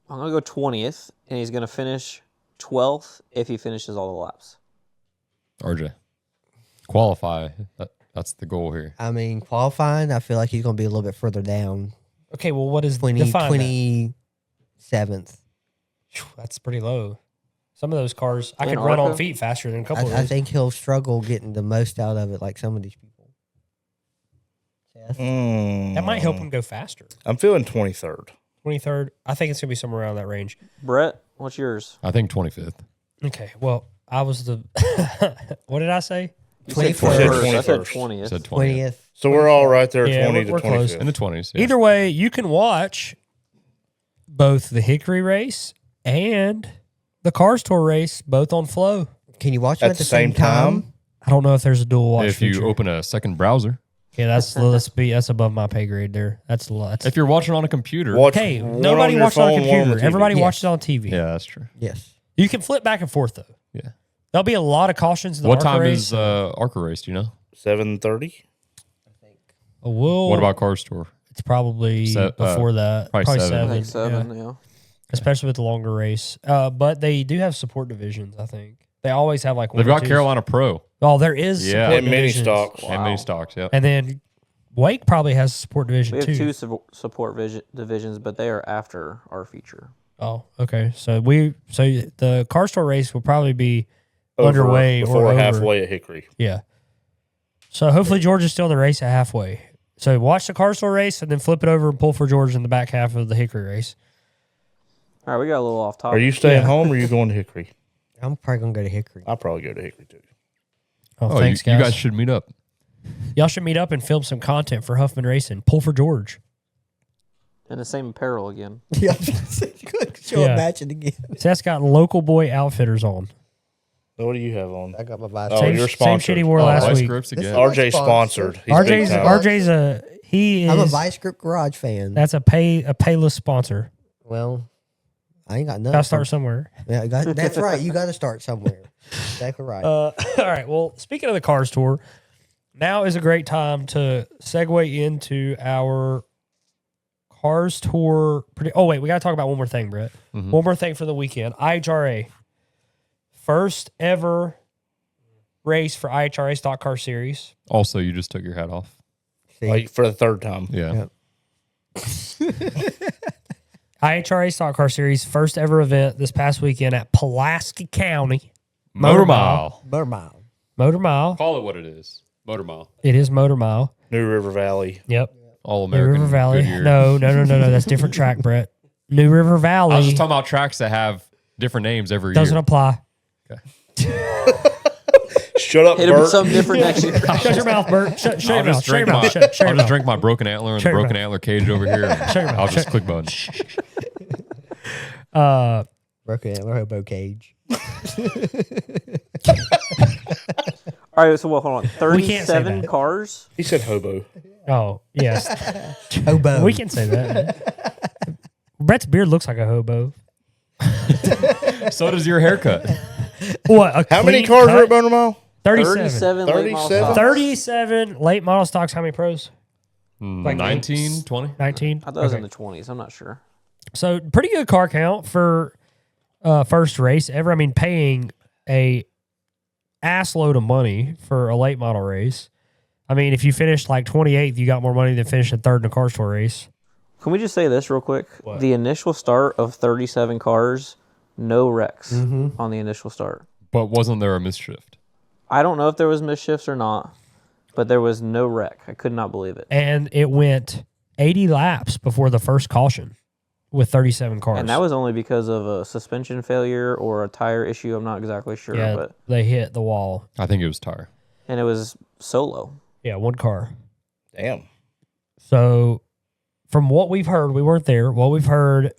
I'm going to go 20th, and he's going to finish 12th if he finishes all the laps. RJ? Qualify. That's the goal here. I mean, qualifying, I feel like he's going to be a little bit further down. Okay, well, what is 20, define that? 27th. Phew, that's pretty low. Some of those cars, I In could run on ARCA? feet faster than a couple of I those. think he'll struggle getting the most out of it like some of these people. Seth? That might help him go faster. I'm feeling 23rd. 23rd. I think it's going to be somewhere around that range. Brett, what's yours? I think 25th. Okay, well, I was the. What did I say? You said 21st. 21st. I said 21st. 20th. Said 20th. 20th. So we're all right there, Yeah, 20 we're to close. 25th. In the 20s. Yeah. Either way, you can watch both the Hickory race and the Cars Tour race, both on Flow. Can you watch them At the same time? I don't know if there's a dual watch If you feature. open a second browser. Yeah, that's above my pay grade there. That's a lot. If you're watching on a computer. Watch Hey, one nobody on your watches on a phone, one on computer. the TV. Everybody Yes. watches on TV. Yeah, that's true. Yes. You can flip back and forth though. Yeah. There'll be a lot of cautions. In the What ARCA time race. is ARCA race? Do you know? 7:30. Well, What about Cars Tour? It's probably before that. probably I 7. think 7, yeah. yeah. Especially with the longer race. But they do have support divisions, I think. They always have like one They've or got two. Carolina Pro Oh, there is Yeah. support And mini divisions. stocks. and mini stocks. Yeah. And then Wake probably has a support division We have too. two support divisions, but they are after our feature. Oh, okay. So the Car Store race will probably be Over underway before or over. halfway at Hickory. Yeah. So hopefully George is still in the race at halfway. So watch the Car Store race and then flip it over and pull for George in the back half of the Hickory race. All right, we got a little off topic. Are you staying Yeah. home or are you going to Hickory? I'm probably going to go to Hickory. I'll probably go to Hickory too. Oh, Oh, thanks, you guys. guys should meet up. Y'all should meet up and film some content for Huffman Racing. Pull for George. In the same apparel again. Yeah, I was gonna say, you could show Yeah. a match it again. Seth's got local boy outfitters on. So what do you have on? I got my vice. Oh, Same, you're same sponsored. shit he wore Oh, last Vice week. Grips This again. is- RJ sponsored. He's big time. He is. I'm a Vice Grip Garage fan. That's a payless sponsor. Well, I ain't got nothing. Gotta start somewhere. Yeah, that's right. You got to start somewhere. Exactly right. All right. Well, speaking of the Cars Tour, now is a great time to segue into our Cars Tour. Oh, wait. We got to talk about one more thing, Brett. Mhm. One more thing for the weekend. IHRA. First ever race for IHRA Stock Car Series. Also, you just took your hat off. See? Like for the third time. Yeah. IHRA Stock Car Series, first ever event this past weekend at Pulaski County. Motor Mile. Butter mile. Motor Mile. Call it what it is. Motor Mile. It is Motor Mile. New River Valley. Yep. All New American. River Valley. Goodyear. No. That's different track, Brett. New River Valley I was just talking about tracks that have different names every doesn't year. apply. Shut up, Hit him with Bert. something different next year. Shut your mouth, Bert. Shut your I'll mouth. just Shut your drink my, mouth. Shut your I'll just mouth. drink my broken antler and Shut the your broken mouth. antler cage over here. and Shut your mouth. I'll just Shut- click button. Broken antler hobo cage. All right, so hold on. We can't say 37 that. cars? He said hobo. Oh, yes. Hobo. We can say that. Brett's beard looks like a hobo. So does your haircut. What? How many cars are at Boner Mile? 37. 37 late model 37? stocks. 37 late model stocks. How many pros? Like 19, 20? 19. I thought it was in the 20s. I'm not sure. So pretty good car count for first race ever. I mean, paying a ass load of money for a late model race. I mean, if you finished like 28th, you got more money than finishing third in a car store race. Can we just say this real quick? What? The initial start of 37 cars, no wrecks on the initial start. But wasn't there a misshift? I don't know if there was misshifts or not, but there was no wreck. I could not believe it. And it went 80 laps before the first caution with 37 cars. And that was only because of a suspension failure or a tire issue. I'm not exactly sure, yeah, but they hit the wall. I think it was tire. and it was solo. Yeah, one car. Damn. So from what we've heard, we weren't there. What we've heard,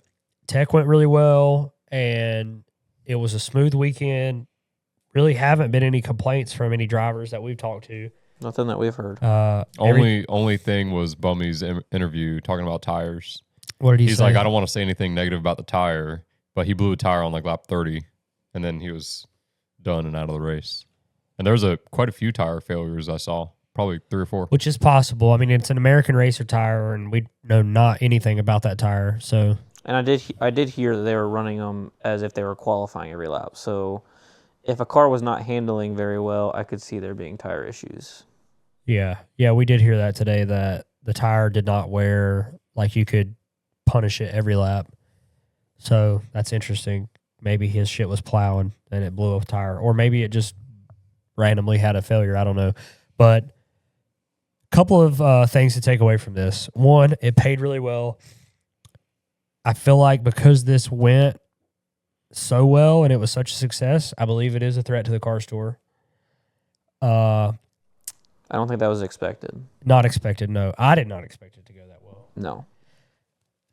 tech went really well, and it was a smooth weekend. Really haven't been any complaints from any drivers that we've talked to. Nothing that we've heard. Only thing was Bummy's interview talking about tires. What did he He's say? like, I don't want to say anything negative about the tire, but he blew a tire on like lap 30, and then he was done and out of the race. And there was quite a few tire failures I saw, probably 3 or 4. Which is possible. I mean, it's an American Racer tire, and we know not anything about that tire. So, And I did hear that they were running them as if they were qualifying every lap. So if a car was not handling very well, I could see there being tire issues. yeah, we did hear that today, that the tire did not wear like you could punish it every lap. So that's interesting. Maybe his shit was plowing and it blew a tire, or maybe it just randomly had a failure. I don't know. But a couple of things to take away from this. One, it paid really well. I feel like because this went so well and it was such a success, I believe it is a threat to the car store. I don't think that was expected. Not expected, no. I did not expect it to go that well. No.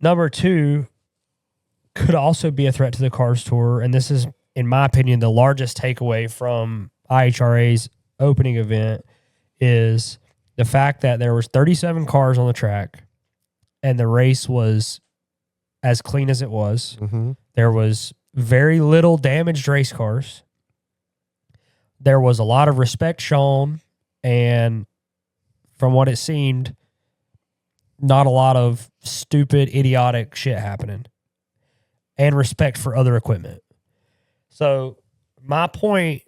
Number two, could also be a threat to the cars tour, and this is, in my opinion, the largest takeaway from IHRA's opening event, is the fact that there was 37 cars on the track, and the race was as clean as it was. Mm-hmm. There was very little damaged race cars. There was a lot of respect shown, and from what it seemed, not a lot of stupid, idiotic shit happening, and respect for other equipment. So my point,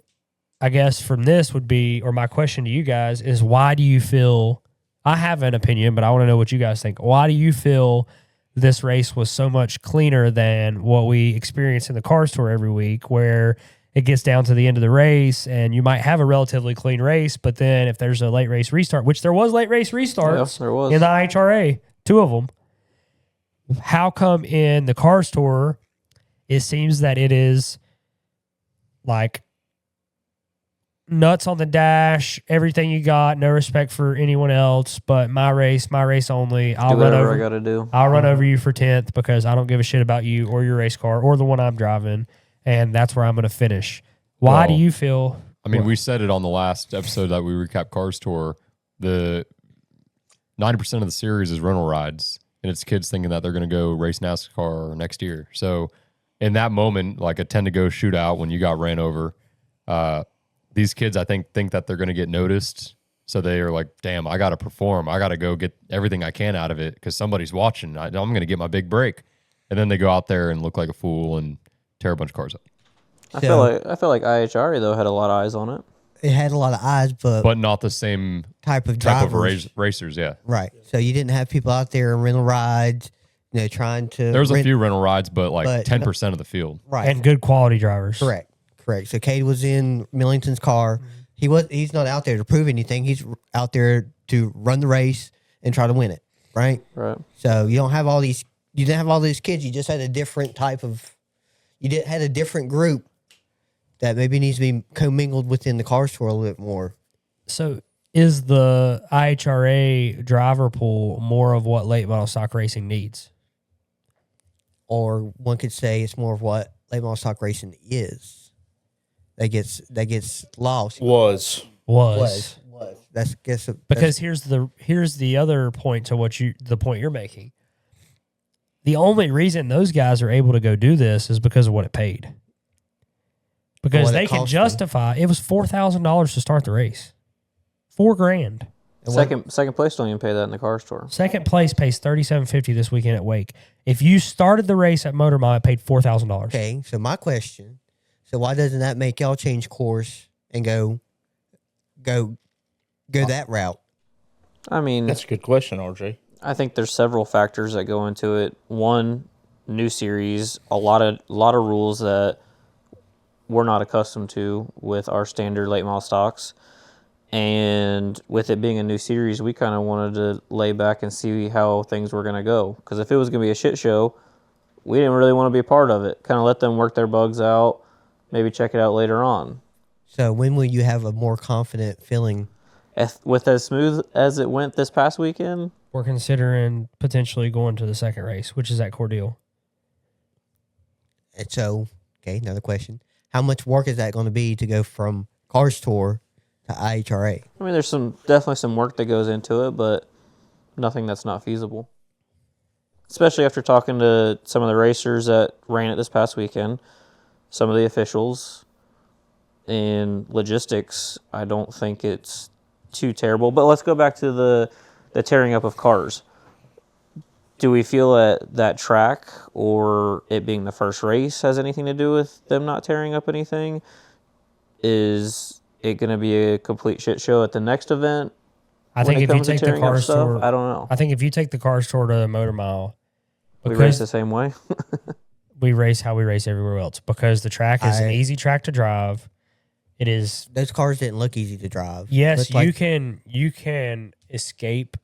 I guess, from this would be, or my question to you guys is, why do you feel, I have an opinion, but I want to know what you guys think. Why do you feel this race was so much cleaner than what we experience in the cars tour every week, where it gets down to the end of the race and you might have a relatively clean race, but then if there's a late race restart, which there was late race restarts there was. in the IHRA, 2 of them, how come in the cars tour it seems that it is like nuts on the dash, everything you got, no respect for anyone else, but my race only. I'll Do run whatever over. I got to do. I'll run over you for 10th because I don't give a shit about you or your race car or the one I'm driving, and that's where I'm going to finish. Why do Well, you feel? I mean, we said it on the last episode that we recap Cars Tour. The 90% of the series is rental rides, and it's kids thinking that they're going to go race NASCAR next year. So in that moment, like a 10 to go shootout when you got ran over, these kids, I think that they're going to get noticed. So they are like, damn, I got to perform. I got to go get everything I can out of it because somebody's watching. I'm going to get my big break. And then they go out there and look like a fool and tear a bunch of cars up. I feel like IHRA though had a lot of eyes on it. It had a lot of eyes, But not the same type of type drivers. of racers, yeah. Right. So you didn't have people out there in rental rides, trying to. There was a few rental rides, but like but 10% of the field. Right. And good quality drivers. Correct. So Cade was in Millington's car. He's not out there to prove anything. He's out there to run the race and try to win it. Right. Right. So you don't have all these. You didn't have all these kids. You just had a different type of. Had a different group that maybe needs to be commingled within the cars tour a little bit more. So is the IHRA driver pool more of what late model stock racing needs? Or one could say it's more of what late model stock racing is. That gets lost. Was. That's Because here's the other point to the point you're making. The only reason those guys are able to go do this is because of what it paid. because What it they can cost them. justify. It was $4,000 to start the race. $4,000. Second place don't even pay that in the car store. Second place pays $37.50 this weekend at Wake. If you started the race at Motor Mile, it paid $4,000. Okay, so my question: so why doesn't that make y'all change course and go that route? I mean, That's a good question, RJ. I think there's several factors that go into it. One, new series, a lot of rules that we're not accustomed to with our standard late model stocks. And with it being a new series, we kind of wanted to lay back and see how things were going to go. Because if it was going to be a shit show, we didn't really want to be a part of it. Kind of let them work their bugs out, maybe check it out later on. So when will you have a more confident feeling? With as smooth as it went this past weekend, We're considering potentially going to the second race, which is at Cordele. And so, okay, another question: how much work is that going to be to go from Cars Tour to IHRA? I mean, there's definitely some work that goes into it, but nothing that's not feasible. Especially after talking to some of the racers that ran it this past weekend, some of the officials, in logistics, I don't think it's too terrible. But let's go back to the tearing up of cars. Do we feel that track or it being the first race has anything to do with them not tearing up anything? Is it going to be a complete shit show at the next event? I think if you take the Cars Tour, I don't know. I think if you take the Cars Tour to the Motor Mile, We race the same way. we race how we race everywhere else because the track is an easy track to drive. It is. Those cars didn't look easy to drive. Yes, Looked you can escape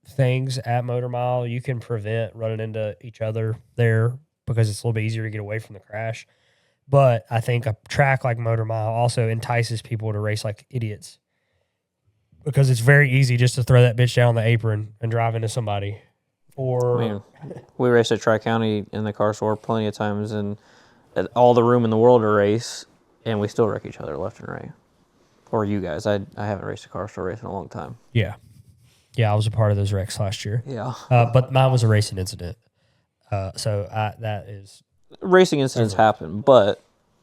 things at Motor Mile. You can prevent running into each other there because it's a little bit easier to get away from the crash. But I think a track like Motor Mile also entices people to race like idiots because it's very easy just to throw that bitch down the apron and drive into somebody. Or I mean, we raced at Tri County in the car store plenty of times and had all the room in the world to race, and we still wreck each other left and right. Or you guys. I haven't raced a car store race in a long time. yeah, I was a part of those wrecks last year. Yeah. But mine was a racing incident. So that is. Racing incidents happen, but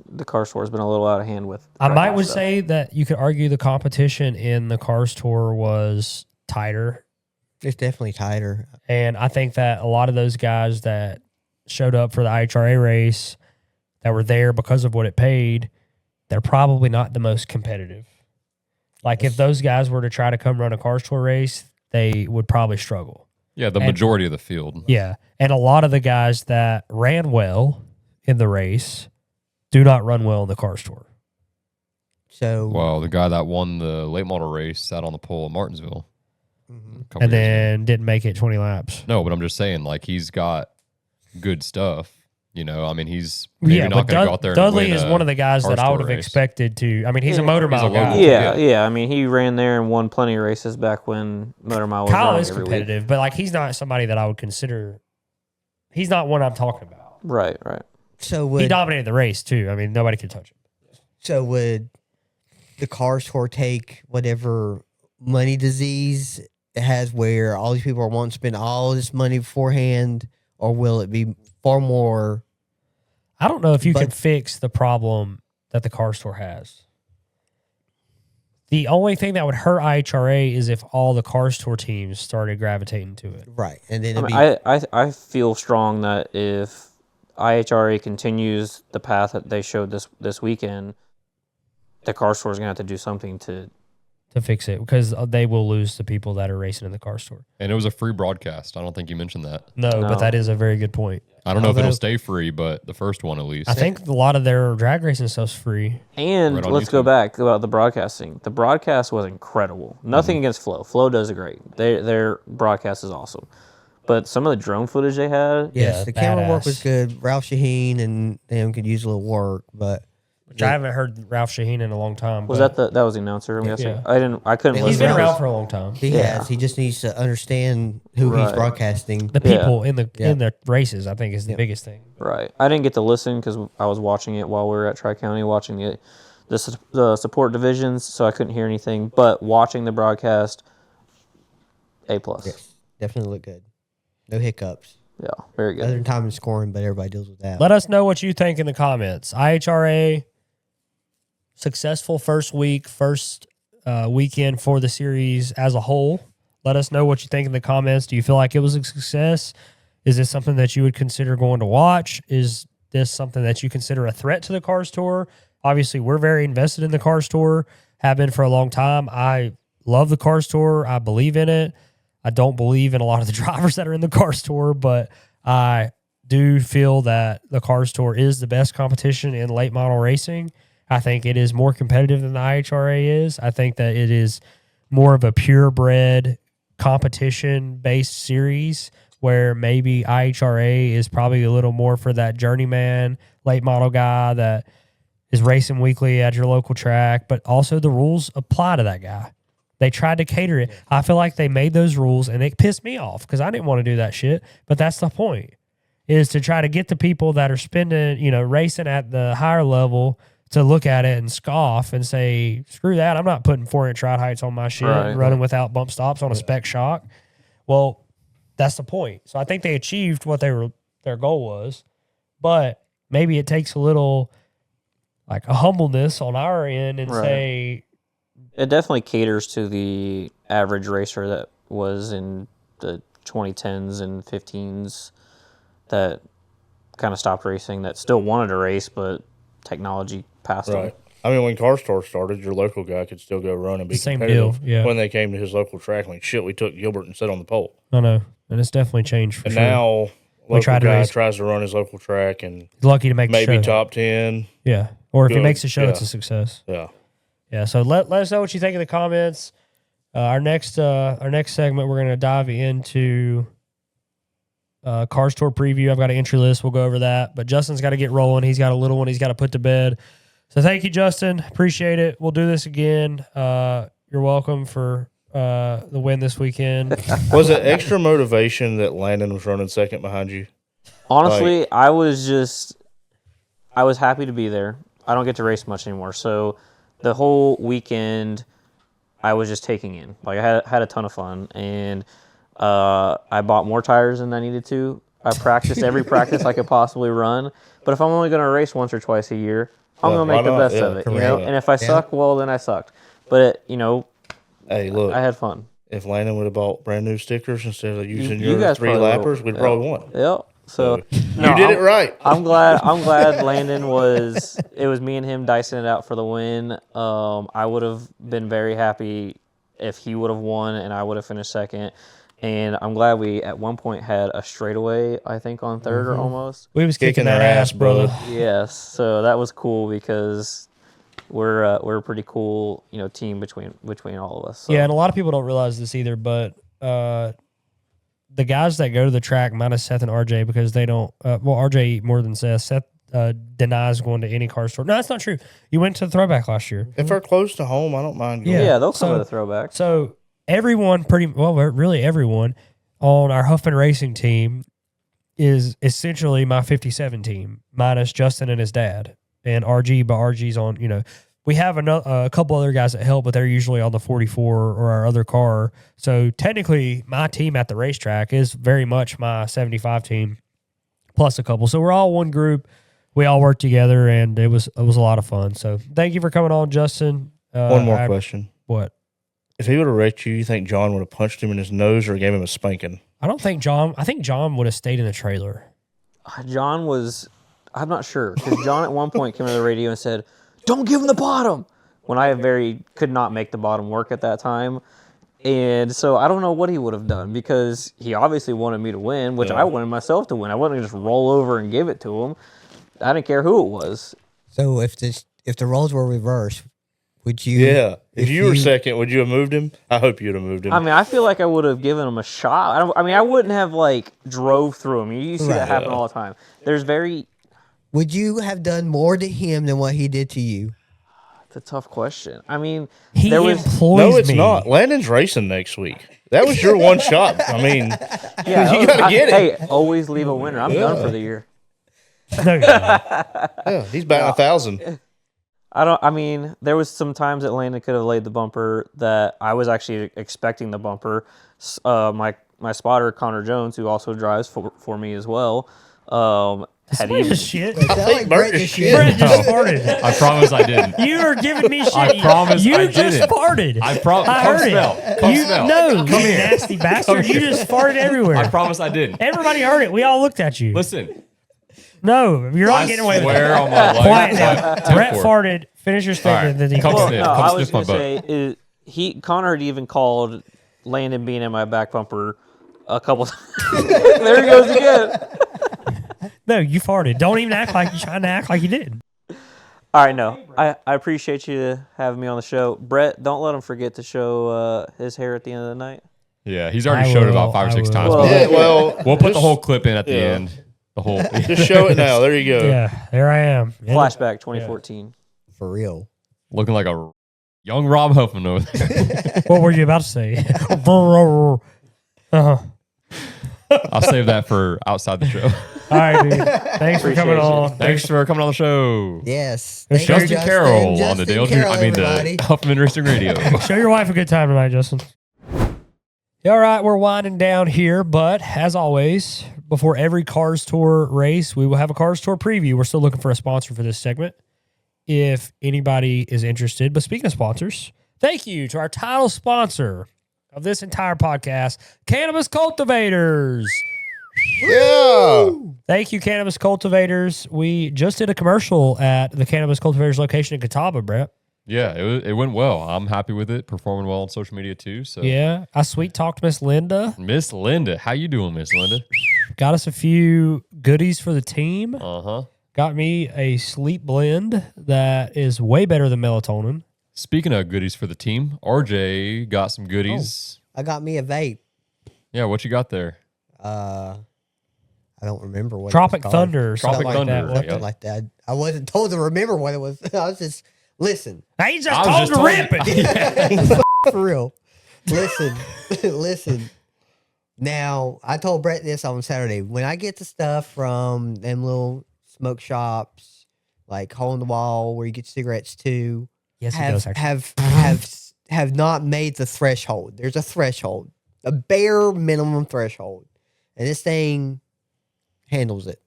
the car store has been a little out of hand with. I would say that you could argue the competition in the Cars Tour was tighter. It's definitely tighter. And I think that a lot of those guys that showed up for the IHRA race that were there because of what it paid, they're probably not the most competitive. Like if those guys were to try to come run a Cars Tour race, they would probably struggle. Yeah, the majority of the field. Yeah. And a lot of the guys that ran well in the race do not run well in the Cars Tour. So, Well, the guy that won the late model race sat on the pole at Martinsville. a couple And years ago. then didn't make it 20 laps. No, but I'm just saying, like, he's got good stuff. You know, I mean, he's maybe not going to go out there and Dudley win is a one of the guys that car I would store have race. expected to. I mean, he's a Motor Mile a guy. local. Yeah. I mean, he ran there and won plenty of races back when Motor Mile was Kyle running is every week. competitive, but like he's not somebody that I would consider. He's not one I'm talking about. Right. so He would dominated the race too. I mean, nobody could touch him. the Cars Tour take whatever money disease it has, where all these people are wanting to spend all this money beforehand, or will it be far more? I don't know if you can But- fix the problem that the Car Store has. The only thing that would hurt IHRA is if all the Car Store teams started gravitating to it. Right, and then I it'd mean, be I feel strong that if IHRA continues the path that they showed this weekend, the car store is going to have to do something to. To fix it, because they will lose the people that are racing in the Car Store. And it was a free broadcast. I don't think you mentioned that. No, No. but that is a very good point. I don't know if Although- it'll stay free, but the first one at least. I think a lot of their drag racing stuff's free. And Right on let's go YouTube. back about the broadcasting. The broadcast was incredible. Nothing against Flo. Flo does it great. Their broadcast is awesome. But some of the drone footage they had, yes, Yeah, the camera work badass. was good. Ralph Shaheen and them could use a little work, but Which I haven't heard Ralph Shaheen in a long time. was but that was the announcer? I'm guessing. Yeah. I couldn't He's He's listen. been Ralph- around for a long time. he Yeah. has. He just needs to understand who he's Right. broadcasting. The Yeah. people in the Yeah. in the races, I think, is the biggest thing. Right. I didn't get to listen because I was watching it while we were at Tri County, watching the support divisions, so I couldn't hear anything. But watching the broadcast, A+. Yes, definitely look good. No hiccups. Yeah, very Other good. than time and scoring, but everybody deals with that. Let us know what you think in the comments. IHRA, successful first weekend for the series as a whole. Let us know what you think in the comments. Do you feel like it was a success? Is this something that you would consider going to watch? Is this something that you consider a threat to the Cars Tour? Obviously, we're very invested in the Cars Tour, have been for a long time. I love the Cars Tour. I believe in it. I don't believe in a lot of the drivers that are in the Cars Tour, but I do feel that the Cars Tour is the best competition in late model racing. I think it is more competitive than the IHRA is. I think that it is more of a purebred competition-based series where maybe IHRA is probably a little more for that journeyman late model guy that is racing weekly at your local track, but also the rules apply to that guy. They tried to cater it. I feel like they made those rules, and it pissed me off because I didn't want to do that shit, but that's the point, is to try to get the people that are spending, racing at the higher level to look at it and scoff and say, screw that, I'm not putting 4-inch ride heights on my shit and running without bump stops on a spec shock. Well, that's the point. So I think they achieved what their goal was, but maybe it takes a little like a humbleness on our end and say, it definitely caters to the average racer that was in the 2010s and 15s that kind of stopped racing, that still wanted to race, but technology passed them. I mean, when Car Store started, your local guy could still go run and be same competitive. deal, yeah. When they came to his local track, like, shit, we took Gilbert and set on the pole. I know, and it's definitely changed for and sure. now, local guy tries to run his local track and he's lucky to make maybe the show. top 10. Yeah, or if he Good. makes the show, Yeah. it's a success. Yeah. Yeah, so let us know what you think in the comments. Our next segment, we're going to dive into Cars Tour preview. I've got an entry list. We'll go over that. But Justin's got to get rolling. He's got a little one he's got to put to bed. So thank you, Justin. Appreciate it. We'll do this again. You're welcome for the win this weekend. Was it extra motivation that Landon was running second behind you? Honestly, I was happy to be there. I don't get to race much anymore. So the whole weekend, I was just taking in. Like, I had a ton of fun, and I bought more tires than I needed to. I practiced every practice I could possibly run. But if I'm only going to race once or twice a year, I'm going to make the best of it, And if I suck, well, then I sucked. But hey, look, I had fun. If Landon would have bought brand new stickers instead of using You your guys three lappers, we'd probably won. Yep. So you did it right. I'm glad Landon was. It was me and him dicing it out for the win. I would have been very happy if he would have won and I would have finished second. And I'm glad we at one point had a straightaway, I think, on third or almost. We was kicking their ass, brother. Yes, so that was cool because we're a pretty cool team between all of us. So. Yeah, and a lot of people don't realize this either, but the guys that go to the track, minus Seth and RJ, because they don't. RJ more than Seth. Seth denies going to any car store. No, that's not true. You went to the throwback last year. If they're close to home, I don't mind going. Yeah, they'll come to the throwback. So everyone, really everyone on our Huffman Racing team is essentially my 57 team, minus Justin and his dad and RG. But RG's on. We have a couple other guys that help, but they're usually on the 44 or our other car. So technically, my team at the racetrack is very much my 75 team, plus a couple. So we're all one group. We all work together, and it was a lot of fun. So thank you for coming on, Justin. One more question. What? If he would have wrecked you think John would have punched him in his nose or gave him a spanking? I think John would have stayed in the trailer. John was, I'm not sure, because John at one point came to the radio and said, "Don't give him the bottom," when I could not make the bottom work at that time. And so I don't know what he would have done, because he obviously wanted me to win, which I wanted myself to win. I wasn't going to just roll over and give it to him. I didn't care who it was. So if the roles were reversed, would you? Yeah. If you were second, would you have moved him? I hope you'd have moved him. I mean, I feel like I would have given him a shot. I wouldn't have drove through him. You see that happen all the time. Would you have done more to him than what he did to you? It's a tough question. I mean, No, it's not. Landon's racing next week. That was your one shot. I mean, you got to get it. Hey, always leave a winner. I'm done for the year. No, you're not. Yeah, he's batting 1,000. There was some times that Landon could have laid the bumper that I was actually expecting the bumper. My spotter, Connor Jones, who also drives for me as well, Somebody just shit. It sounded like Brett just shit. Brett just farted. I promise I didn't. You are giving me shit. I promise you I just didn't. farted. I I heard smell. it. Come you smell. No, Come you here. nasty bastard. You just farted everywhere. I promise I didn't. Everybody heard it. We all looked at you. Listen, No, you're not I getting away with swear it. on my life. Quiet now. Ten Brett four. farted. Finish your statement. All right. Then he Come Well, sniff. no, Come I was sniff my going butt. to say, Connor had even called Landon being in my back bumper a couple times. There he goes again. No, you farted. Don't even act like you're trying to act like you did. All right, no, I appreciate you having me on the show. Brett, don't let him forget to show his hair at the end of the night. Yeah, he's already showed it about 5 or 6 times. Well, Yeah, well, We'll put the whole clip in at the yeah. end. The whole. Just show it now. There you go. Yeah, there I am. Flashback 2014. For real. Looking like a young Rob Huffman over there. What were you about to say? uh-huh. I'll save that for outside the show. All right, dude. Thanks for coming Appreciate you. on. Thanks for coming on the show. Yes. There's Thank you, Justin Carroll on the Justin Dale. Carroll, I mean everybody. the Huffman Racing Radio. Show your wife a good time tonight, Justin. All right, we're winding down here, but as always, before every Cars Tour race, we will have a Cars Tour preview. We're still looking for a sponsor for this segment, if anybody is interested. But speaking of sponsors, thank you to our title sponsor of this entire podcast, Cannabis Cultivators. Yeah. Thank you, Cannabis Cultivators. We just did a commercial at the Cannabis Cultivators location in Catawba, Brett. Yeah, it went well. I'm happy with it. Performing well on social media too. So Yeah, I sweet talked Miss Linda. Miss Linda, how you doing, Miss Linda? Got us a few goodies for the team. Uh-huh. Got me a sleep blend that is way better than melatonin. Speaking of goodies for the team, RJ got some goodies. I got me a vape. Yeah, what you got there? I don't remember what Tropic it was called. Thunder or something Tropic like that. Thunder, What- Something like that. I wasn't told to remember what it was. I was just, listen. I just I was told just to told rip you. it. For real. Listen. Listen. Now, I told Brett this on Saturday. When I get the stuff from them little smoke shops, like Hole in the Wall, where you get cigarettes too, Yes, he does, actually. have not made the threshold. There's a threshold, a bare minimum threshold, and this thing handles it.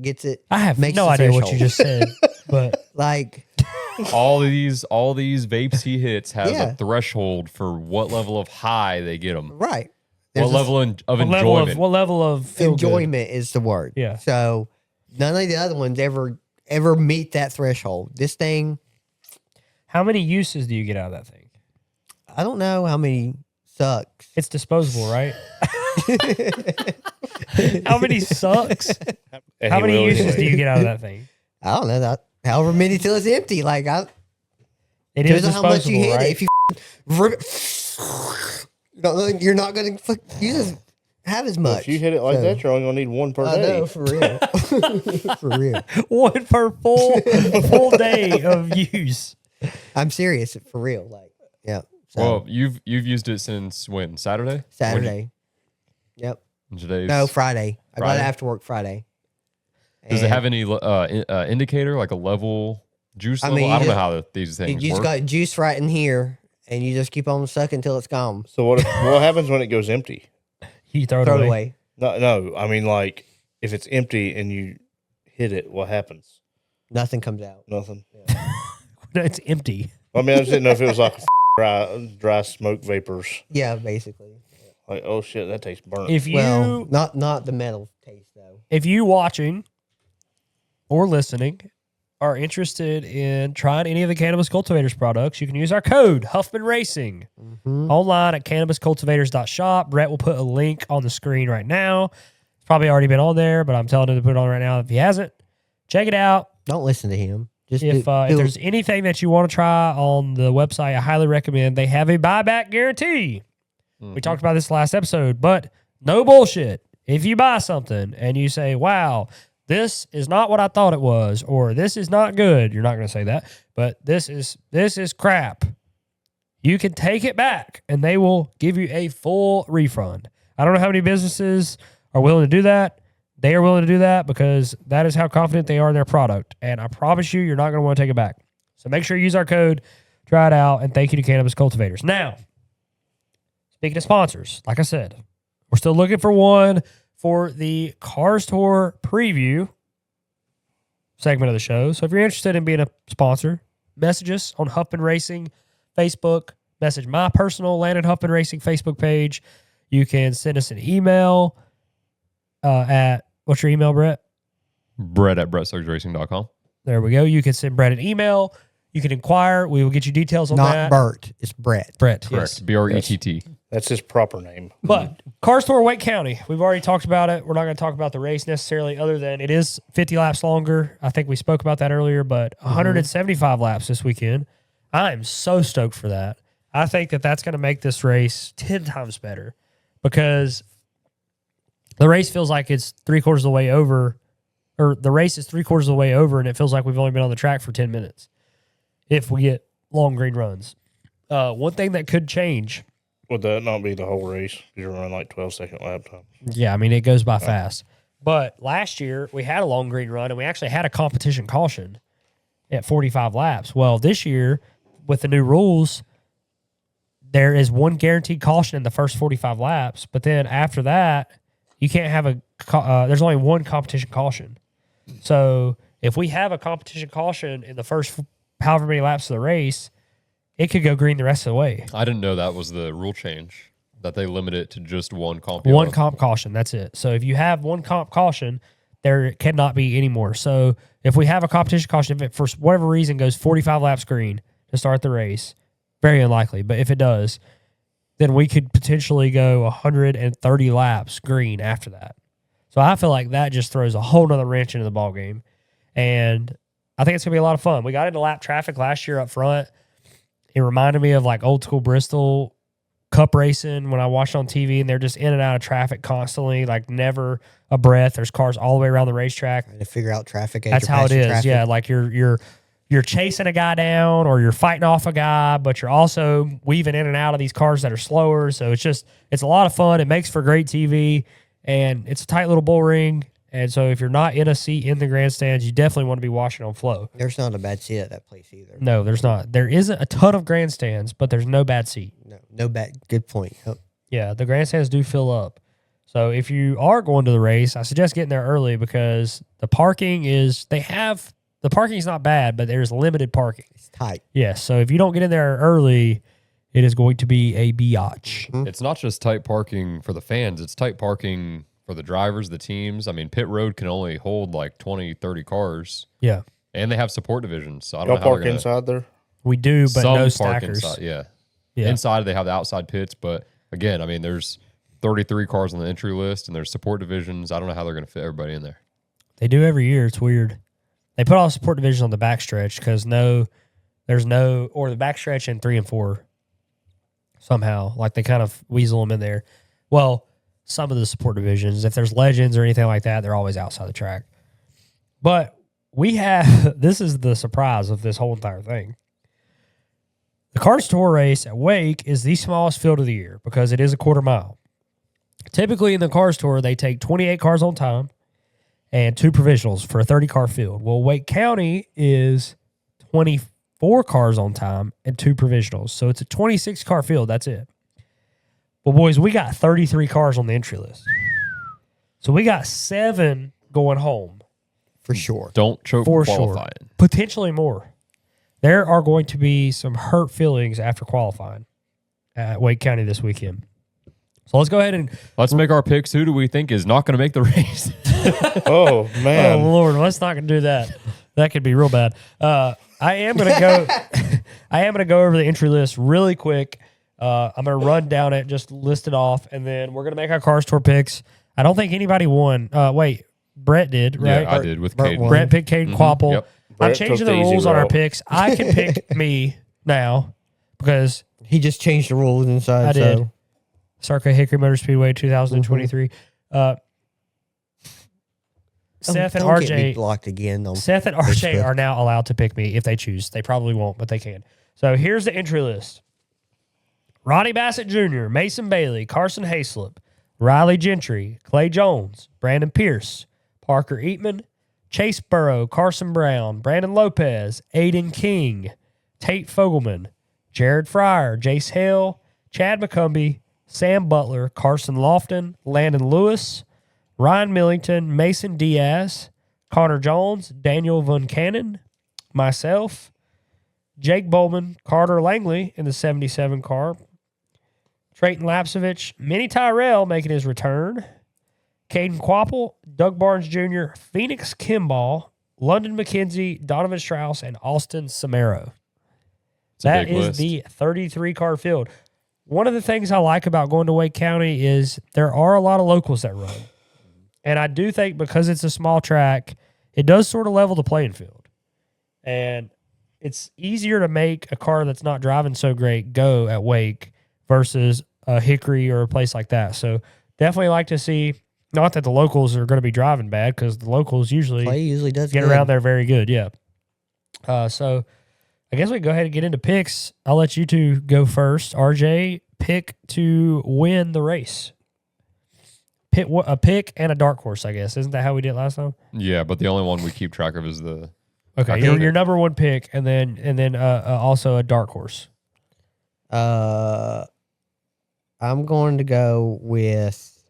Gets it. I have makes no the idea what you threshold. just said, but Like, all these vapes he hits has Yeah. a threshold for what level of high they get them. right. What There's a level of what enjoyment? level of feel good? enjoyment is the word. Yeah. So none of the other ones ever meet that threshold. This thing, How many uses do you get out of that thing? I don't know how many sucks. It's disposable, right? How many sucks? And How he many will uses anyway. do you get out of that thing? I don't know that. However many till it's empty. Like It is depends on how much you disposable, hit right? it. If you rip it, you're not gonna you just have as Well, much. if you hit it like So, that, you're only gonna need one per I day. know, for real. For real. One per full day of use. I'm serious, for real. Like, yeah. So Well, you've used it since when? Saturday? Saturday. Yep. Today's No, Friday. I got Friday? it after work Friday. Does it And have any indicator, like a level juice I level? mean, I you don't know just- how these You things just work. got juice right in here, and you just keep on sucking until it's gone. So what happens when it goes empty? You throw Throw it it away. away. No. I mean, like if it's empty and you hit it, what happens? Nothing comes out. Nothing. It's empty. I mean, I just didn't know if it was like dry smoke vapors. Yeah, basically. Like, oh shit, that tastes burnt. If you Well, not the metal taste though. if you watching or listening are interested in trying any of the Cannabis Cultivators products, you can use our code Huffman Racing online at cannabiscultivators.shop. Brett will put a link on the screen right now. It's probably already been on there, but I'm telling him to put it on right now. If he hasn't, check it out. Don't listen to him. Just If there's anything that you want to try on the website, I highly recommend. They have a buyback guarantee. We talked about this last episode, but no bullshit. If you buy something and you say, wow, this is not what I thought it was, or this is not good, you're not going to say that, but this is crap. You can take it back and they will give you a full refund. I don't know how many businesses are willing to do that. They are willing to do that because that is how confident they are in their product. And I promise you're not going to want to take it back. So make sure you use our code, try it out, and thank you to Cannabis Cultivators. Now, speaking of sponsors, like I said, we're still looking for one for the Cars Tour preview. segment of the show. So if you're interested in being a sponsor, message us on Huffman Racing Facebook. Message my personal Landon Huffman Racing Facebook page. You can send us an email at, what's your email, Brett? Brett at BrettSuggsRacing.com. There we go. You can send Brett an email. You can inquire. We will get you details on Not that. Bert. It's Brett. Brett, Correct. yes. BRETT. That's his proper name. But Car Store Wake County, we've already talked about it. We're not going to talk about the race necessarily, other than it is 50 laps longer. I think we spoke about that earlier, but 175 laps this weekend. I'm so stoked for that. I think that that's going to make this race 10 times better because the race feels like it's 3/4 of the way over, or the race is 3/4 of the way over, and it feels like we've only been on the track for 10 minutes if we get long green runs. One thing that could change. Would that not be the whole race? You're running like 12-second lap time. Yeah, I mean, it goes by fast. But last year, we had a long green run, and we actually had a competition caution at 45 laps. Well, this year, with the new rules, there is one guaranteed caution in the first 45 laps, but then after that, you can't have there's only one competition caution. So if we have a competition caution in the first however many laps of the race, it could go green the rest of the way. I didn't know that was the rule change, that they limit it to just one comp. One comp caution, that's it. So if you have one comp caution, there cannot be any more. So if we have a competition caution, if it for whatever reason goes 45 laps green to start the race, very unlikely, but if it does, then we could potentially go 130 laps green after that. So I feel like that just throws a whole nother wrench into the ball game. And I think it's going to be a lot of fun. We got into lap traffic last year up front. It reminded me of like old school Bristol Cup racing when I watched on TV, and they're just in and out of traffic constantly, like never a breath. There's cars all the way around the racetrack. Trying to figure out traffic. That's how it is. Traffic. Yeah, like you're chasing a guy down or you're fighting off a guy, but you're also weaving in and out of these cars that are slower. So it's a lot of fun. It makes for great TV, and it's a tight little bull ring. And so if you're not in a seat in the grandstands, you definitely want to be watching on Flow. There's not a bad seat at that place either. No, there's not. There isn't a ton of grandstands, but there's no bad seat. No bad. Good point. Yep. Yeah, the grandstands do fill up. So if you are going to the race, I suggest getting there early because the parking is not bad, but there's limited parking. It's tight. Yes, so if you don't get in there early, it is going to be a biatch. Mm-hmm. It's not just tight parking for the fans, it's tight parking for the drivers, the teams. I mean, pit road can only hold like 20, 30 cars. Yeah. And they have support divisions. So I don't Y'all know how park they're gonna, inside there? We do, but some no park stackers. inside, yeah. Yeah. Inside they have the outside pits, but again, I mean, there's 33 cars on the entry list and there's support divisions. I don't know how they're going to fit everybody in there. They do every year. It's weird. They put all the support divisions on the backstretch because the backstretch in 3 and 4 somehow. Like they kind of weasel them in there. Well, some of the support divisions, if there's legends or anything like that, they're always outside the track. But we have, this is the surprise of this whole entire thing. The Cars Tour race at Wake is the smallest field of the year because it is a quarter mile. Typically in the Cars Tour, they take 28 cars on time and 2 provisionals for a 30-car field. Well, Wake County is 24 cars on time and 2 provisionals. So it's a 26-car field. That's it. Well, boys, we got 33 cars on the entry list. So we got 7 going home. For sure. Don't choke For qualifying. sure. Potentially more. There are going to be some hurt feelings after qualifying at Wake County this weekend. So let's go ahead and Let's make our picks. Who do we think is not going to make the race? Oh, man. oh Lord, let's not do that. That could be real bad. I am gonna go. I am gonna go over the entry list really quick. I'm gonna run down it, just list it off, and then we're gonna make our Cars Tour picks. I don't think anybody won. Wait, Brett did, right? Yeah, I did with Bert Caden. won. Brett picked Caden Quapple. Yep. I'm Brett changing took the the easy rules on our route. picks. I can pick me now because He just changed the rules inside. I did. So. Sarka Hickory Motor Speedway 2023. Seth and Don't get me RJ. blocked again. On Seth and RJ Facebook. are now allowed to pick me if they choose. They probably won't, but they can. So here's the entry list. Ronnie Bassett Jr., Mason Bailey, Carson Hayslip, Riley Gentry, Clay Jones, Brandon Pierce, Parker Eatman, Chase Burrow, Carson Brown, Brandon Lopez, Aiden King, Tate Fogelman, Jared Fryer, Jace Hale, Chad McCumbee, Sam Butler, Carson Lofton, Landon Lewis, Ryan Millington, Mason Diaz, Connor Jones, Daniel Van Cannon, myself, Jake Bowman, Carter Langley in the 77 car, Trayton Lapsovich, Minnie Tyrell making his return, Caden Quapple, Doug Barnes Jr., Phoenix Kimball, London McKenzie, Donovan Strauss, and Austin Samaro. That is the 33-car field. One of the things I like about going to Wake County is there are a lot of locals that run. And I do think because it's a small track, it does sort of level the playing field. And it's easier to make a car that's not driving so great go at Wake versus a Hickory or a place like that. So definitely like to see, not that the locals are going to be driving bad, because the locals Clay usually does get good. around there very good, yeah. So I guess we can go ahead and get into picks. I'll let you two go first. RJ, pick to win the race. A pick and a dark horse, I guess. Isn't that how we did last time? Yeah, but the only one we keep track of is the. Okay, your number one pick, and then also a dark horse. I'm going to go with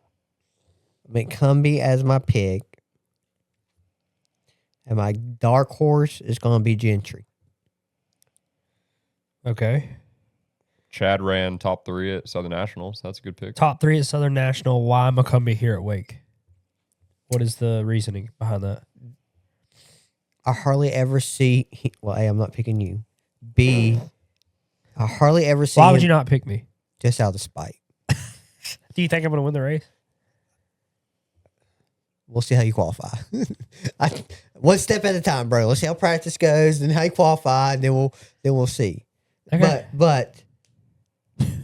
McCumbee as my pick, and my dark horse is going to be Gentry. Okay. Chad ran top 3 at Southern Nationals. That's a good pick. Top 3 at Southern National. Why McCumbee here at Wake? What is the reasoning behind that? I hardly ever see. Well, A, I'm not picking you. B, I hardly ever see. Why would him you not pick me? just out of spite. Do you think I'm going to win the race? We'll see how you qualify. One step at a time, bro. Let's see how practice goes, and how you qualify, and then we'll see. Okay. But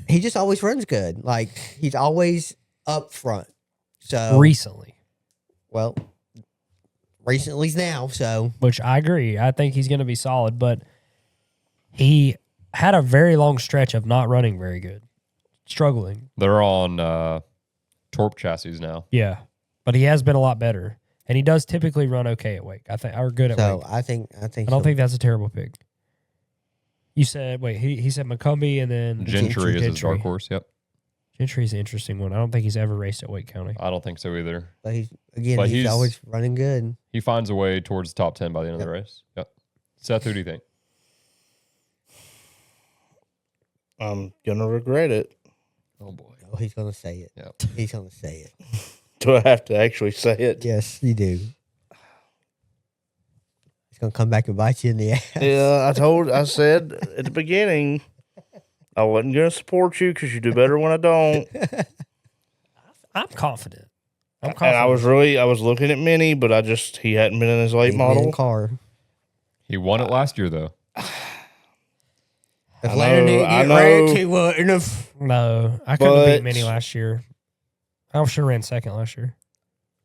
he just always runs good. Like, he's always up front. So Recently. well, recently's now. So Which I agree. I think he's going to be solid, but he had a very long stretch of not running very good. Struggling. They're on Torp chassis now. Yeah. But he has been a lot better. And he does typically run okay at Wake. I think, or good at Wake. I think. I don't think that's a terrible pick. You said, wait, he said McCumbee and then Gentry is his dark horse. Yep. Gentry's an interesting one. I don't think he's ever raced at Wake County. I don't think so either. But he's always running good. He finds a way towards the top 10 by the end of the race. Yep. Seth, who do you think? I'm going to regret it. Oh, boy. Oh, he's gonna say it. Yep. He's gonna say it. Do I have to actually say it? Yes, you do. He's gonna come back and bite you in the ass. Yeah, I said at the beginning, I wasn't going to support you because you do better when I don't. I'm confident. I'm confident. And I was looking at Minnie, but he hadn't been in his late Big model. man car. He won it last year, though. If I Landon know, didn't I get know. wrecked, he wouldn't have. No, I couldn't have beat But- Minnie last year. I should have ran second last year.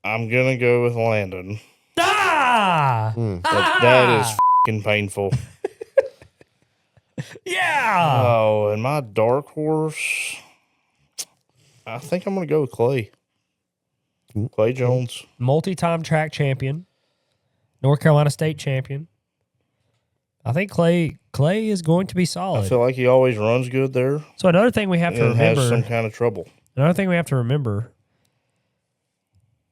I'm going to go with Landon. Ah! That is f***ing painful. Yeah! Oh, and my dark horse, I think I'm going to go with Clay. Clay Jones. Multi-time track champion. North Carolina State champion. I think Clay is going to be I solid. feel like he always runs good there So another thing we have to and has some remember, kind of trouble.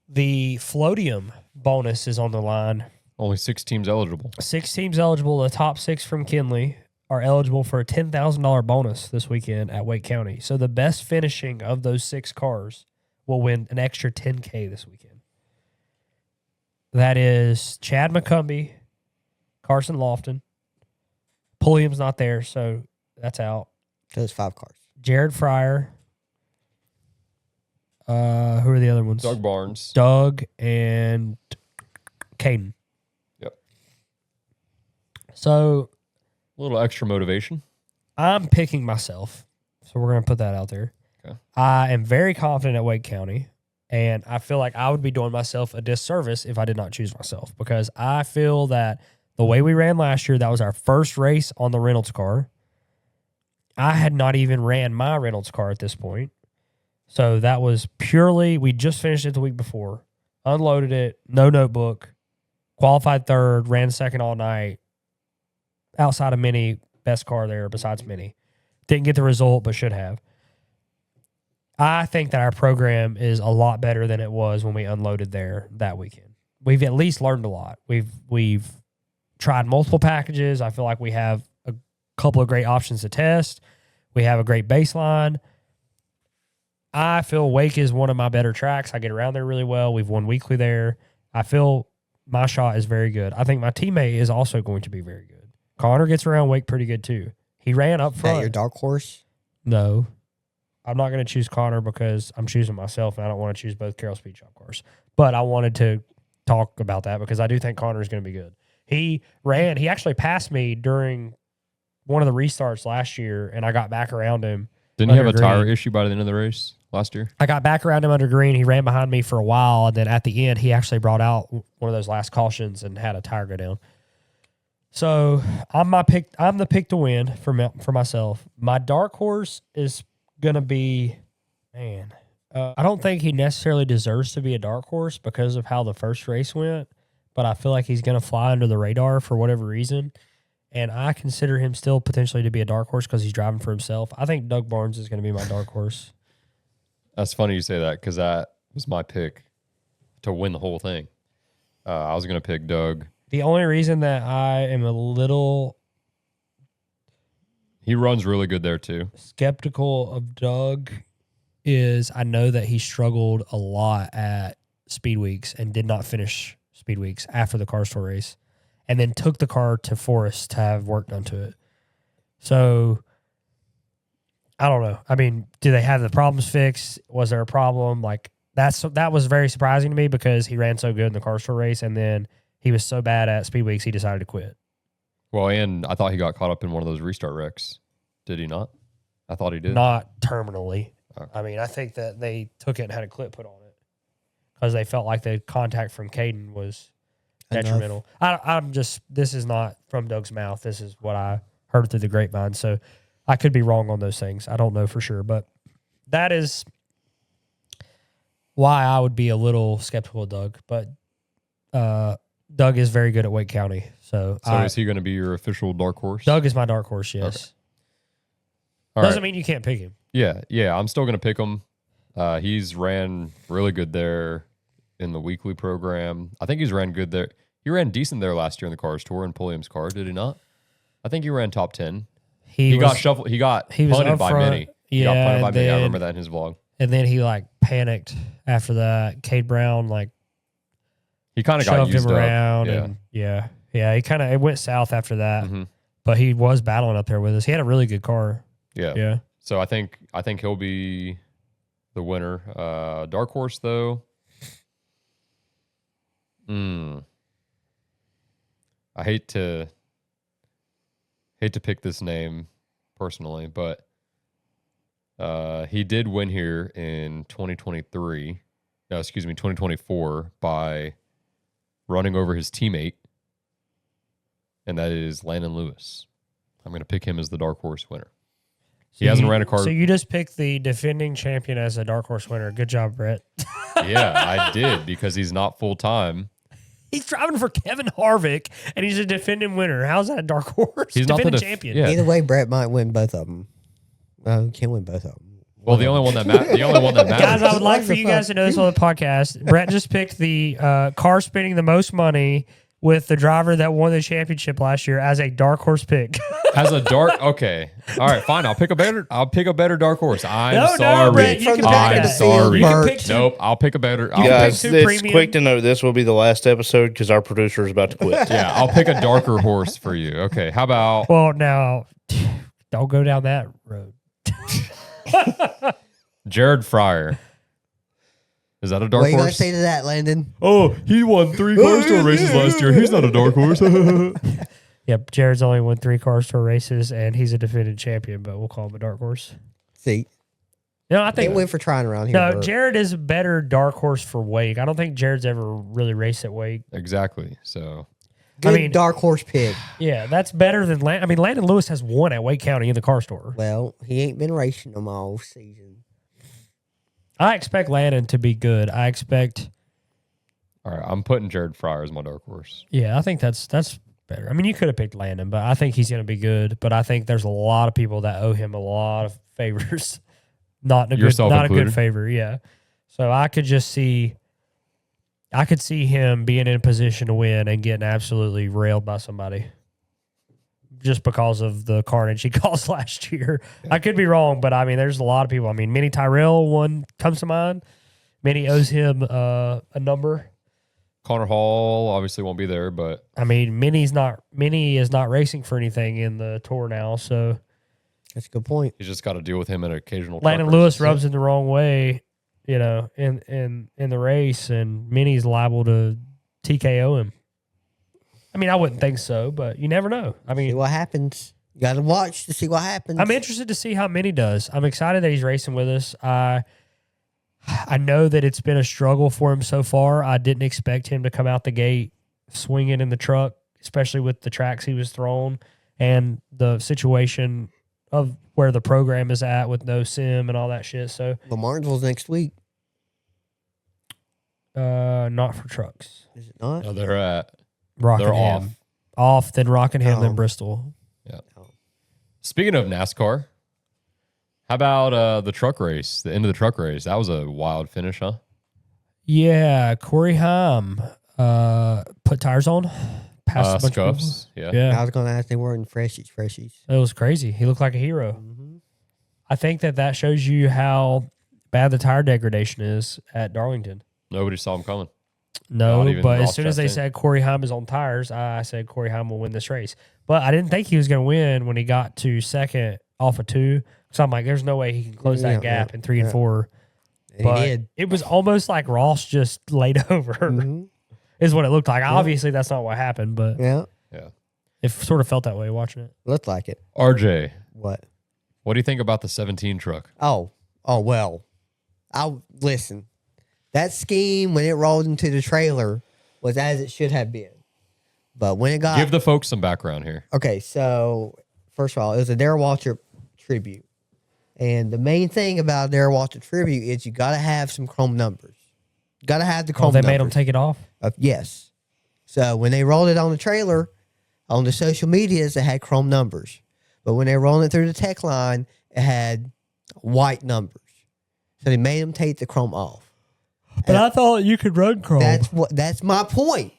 the floatium bonus is on the line. Only 6 teams eligible. 6 teams eligible. The top 6 from Kinley are eligible for a $10,000 bonus this weekend at Wake County. So the best finishing of those 6 cars will win an extra $10K this weekend. That is Chad McCumbee, Carson Lofton. Pulliam's not there, so that's out. So it's 5 cars. Jared Fryer. Who are the other ones? Doug Barnes. Doug and Caden. Yep. So A little extra motivation. I'm picking myself. So we're going to put that out there. Okay. I am very confident at Wake County, and I feel like I would be doing myself a disservice if I did not choose myself, because I feel that the way we ran last year, that was our first race on the Reynolds car. I had not even ran my Reynolds car at this point. So that was purely, we just finished it the week before, unloaded it, no notebook, qualified third, ran second all night, outside of Minnie, best car there besides Minnie. Didn't get the result, but should have. I think that our program is a lot better than it was when we unloaded there that weekend. we've at least learned a lot. We've tried multiple packages. I feel like we have a couple of great options to test. We have a great baseline. I feel Wake is one of my better tracks. I get around there really well. We've won weekly there. I feel my shot is very good. I think my teammate is also going to be very good. Connor gets around Wake pretty good too. He ran up Is front. that your dark horse? No. I'm not going to choose Connor because I'm choosing myself, and I don't want to choose both Carroll Speed Shop cars. But I wanted to talk about that because I do think Connor is going to be good. He actually passed me during one of the restarts last year, and I got back around him. Didn't he have a under tire green. issue by the end of the race last year? I got back around him under green. He ran behind me for a while, and then at the end, he actually brought out one of those last cautions and had a tire go down. So I'm the pick to win for myself. My dark horse is gonna be, man. I don't think he necessarily deserves to be a dark horse because of how the first race went, but I feel like he's gonna fly under the radar for whatever reason, and I consider him still potentially to be a dark horse because he's driving for himself. I think Doug Barnes is gonna be my dark horse. That's funny you say that because that was my pick to win the whole thing. I was going to pick Doug. The only reason that I am a little He runs really good there too. skeptical of Doug is I know that he struggled a lot at Speed Weeks and did not finish Speed Weeks after the car store race, and then took the car to Forest to have work done to it. So I don't know. I mean, do they have the problems fixed? Was there a problem? Like that was very surprising to me because he ran so good in the car store race, and then he was so bad at Speed Weeks he decided to quit. Well, and I thought he got caught up in one of those restart wrecks. Did he not? I thought he did. Not terminally. Okay. I mean, I think that they took it and had a clip put on it because they felt like the contact from Caden was detrimental. This is not from Doug's mouth. This is what I heard through the grapevine. So I could be wrong on those things. I don't know for sure, but that is why I would be a little skeptical of Doug. But Doug is very good at Wake County. So is he going to be your official dark horse? Doug is my dark horse, yes. Okay. All Doesn't right. mean you can't pick him. Yeah. I'm still going to pick him. He's ran really good there in the weekly program. I think he's ran good there. He ran decent there last year in the Cars Tour in Pulliam's car, did he not? I think he ran top 10. He got shuffled. He got was punted up by front. many. He got punted by many. I then- remember that in his vlog. And then he panicked after that. Cade Brown He kind of got shoved used him up. around, Yeah. and it went south after that. Mhm. But he was battling up there with us. He had a really good car. Yeah. Yeah. So I think he'll be the winner. Dark horse though. I hate to pick this name personally, but he did win here in 2024 by running over his teammate, and that is Landon Lewis. I'm going to pick him as the dark horse winner. He hasn't ran a car. So you just picked the defending champion as a dark horse winner. Good job, Brett. Yeah, I did because he's not full time. He's driving for Kevin Harvick, and he's a defending winner. How's that a dark horse? He's not the defending champion. Yeah. Either way, Brett might win both of them. He can't win both of them. Well, the only one that matters. Guys, I would like for you guys to know this on the podcast. Brett just picked the car spending the most money with the driver that won the championship last year as a dark horse pick. As a dark, okay, all right, fine. I'll pick a better dark horse. I'm No, sorry. Brett, you can pick I'm that. sorry. You can pick two. Nope, I'll pick a better. can Guys, pick two it's premium- quick to note this will be the last episode because our producer is about to quit. Yeah, I'll pick a darker horse for you. Okay, how about Well, now, don't go down that road. Jared Fryer? Is that a dark What are you going to horse? say to that, Landon? Oh, he won 3 car store races last year. He's not a dark horse. Yep, Jared's only won 3 car store races, and he's a defending champion, but we'll call him a dark horse. See, No, I can't think win for trying around here. no. Bert. Jared is a better dark horse for Wake. I don't think Jared's ever really raced at Wake. Exactly. So Good I mean- dark horse pick. Yeah, that's better than Landon. I mean, Landon Lewis has won at Wake County in the car store. Well, he ain't been racing them all season. I expect Landon to be good. I expect. all right, I'm putting Jared Fryer as my dark horse. Yeah, I think that's better. I mean, you could have picked Landon, but I think he's going to be good. But I think there's a lot of people that owe him a lot of favors. Not a Yourself good included? favor. Yeah. So I could just see I could see him being in a position to win and getting absolutely railed by somebody just because of the carnage he caused last year. Yeah. I could be wrong, but I mean, there's a lot of people. I mean, Minnie Tyrell, one comes to mind. Minnie owes him a number. Connor Hall obviously won't be there, but I mean, Minnie is not racing for anything in the tour now, so that's a good point. He's just got to deal with him in occasional. Landon Lewis rubs in the wrong way, in the race, and Minnie's liable to TKO him. I mean, I wouldn't think so, but you never know. I mean, see what happens. You got to watch to see what happens. I'm interested to see how Minnie does. I'm excited that he's racing with us. I know that it's been a struggle for him so far. I didn't expect him to come out the gate swinging in the truck, especially with the tracks he was thrown and the situation of where the program is at with no sim and all that shit. So, but Martinsville's next week. Not for trucks. Is it not? No, they're at Rockingham. Off, then Rockingham, then Bristol. Yeah. Speaking of NASCAR, how about the truck race, the end of the truck race? That was a wild finish, huh? Yeah, Corey Haim put tires on. Passed a bunch of scuffs. people. Yeah. I was going to ask, they weren't freshies. It was crazy. He looked like a hero. Mm-hmm. I think that shows you how bad the tire degradation is at Darlington. Nobody saw him coming. No, but as soon as they said Corey Haim is on tires, I said Corey Haim will win this race. But I didn't think he was going to win when he got to second off of 2. So I'm like, there's no way he can close that gap in 3 and 4. And but he did. It was almost like Ross just laid over, is what it looked like. Yeah. Obviously, that's not what happened, but yeah, it sort of felt that way watching it. Looked like it. RJ, what do you think about the 17 truck? Oh well. I'll listen. That scheme when it rolled into the trailer was as it should have been, but when it got give the folks some background here. Okay, so first of all, it was a Darrell Waltrip tribute. And the main thing about a Darrell Waltrip tribute is you got to have some chrome numbers. You got to have the chrome numbers. They made them take it off? Yes. So when they rolled it on the trailer, on the social medias, it had chrome numbers. But when they rolled it through the tech line, it had white numbers. So they made them take the chrome off. But I thought you could run chrome. That's my point.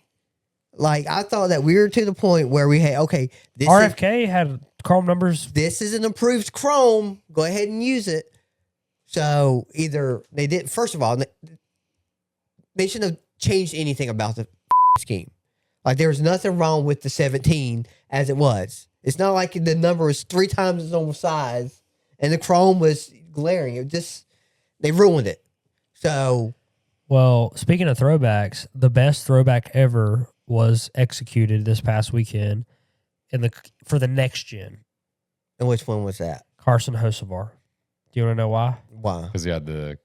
Like, I thought that we were to the point where we had, okay, this RFK had chrome numbers. This is an approved chrome. Go ahead and use it. So either they didn't, first of all, they shouldn't have changed anything about the scheme. Like, there was nothing wrong with the 17 as it was. It's not like the number was 3 times its own size and the chrome was glaring. It just, they ruined it. So. Well, speaking of throwbacks, the best throwback ever was executed this past weekend for the next gen. And which one was that? Carson Hocevar. Do you want to know why? Why? Because he had the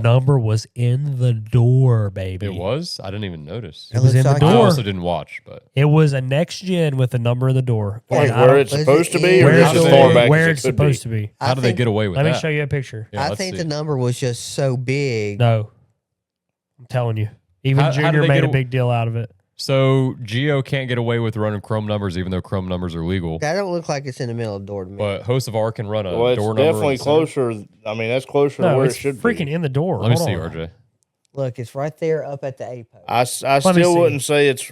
number was in the door, baby. It was? I didn't even notice. It was in the door. I also didn't watch, but it was a next gen with the number in the door. Like where it's supposed to be, or just as far back where as it's supposed to be. How do they get away with that? Let me show you a picture. Yeah, I think the number was just so big. No, I'm telling you. Even Junior made a big deal out of it. So Gio can't get away with running chrome numbers, even though chrome numbers are legal. That don't look like it's in the middle of the door to me. But Hocevar can run a door number. It's definitely closer. I mean, that's closer to where it should be. It's freaking in the door. Let me see, RJ. Look, it's right there up at the A post. I still wouldn't say it's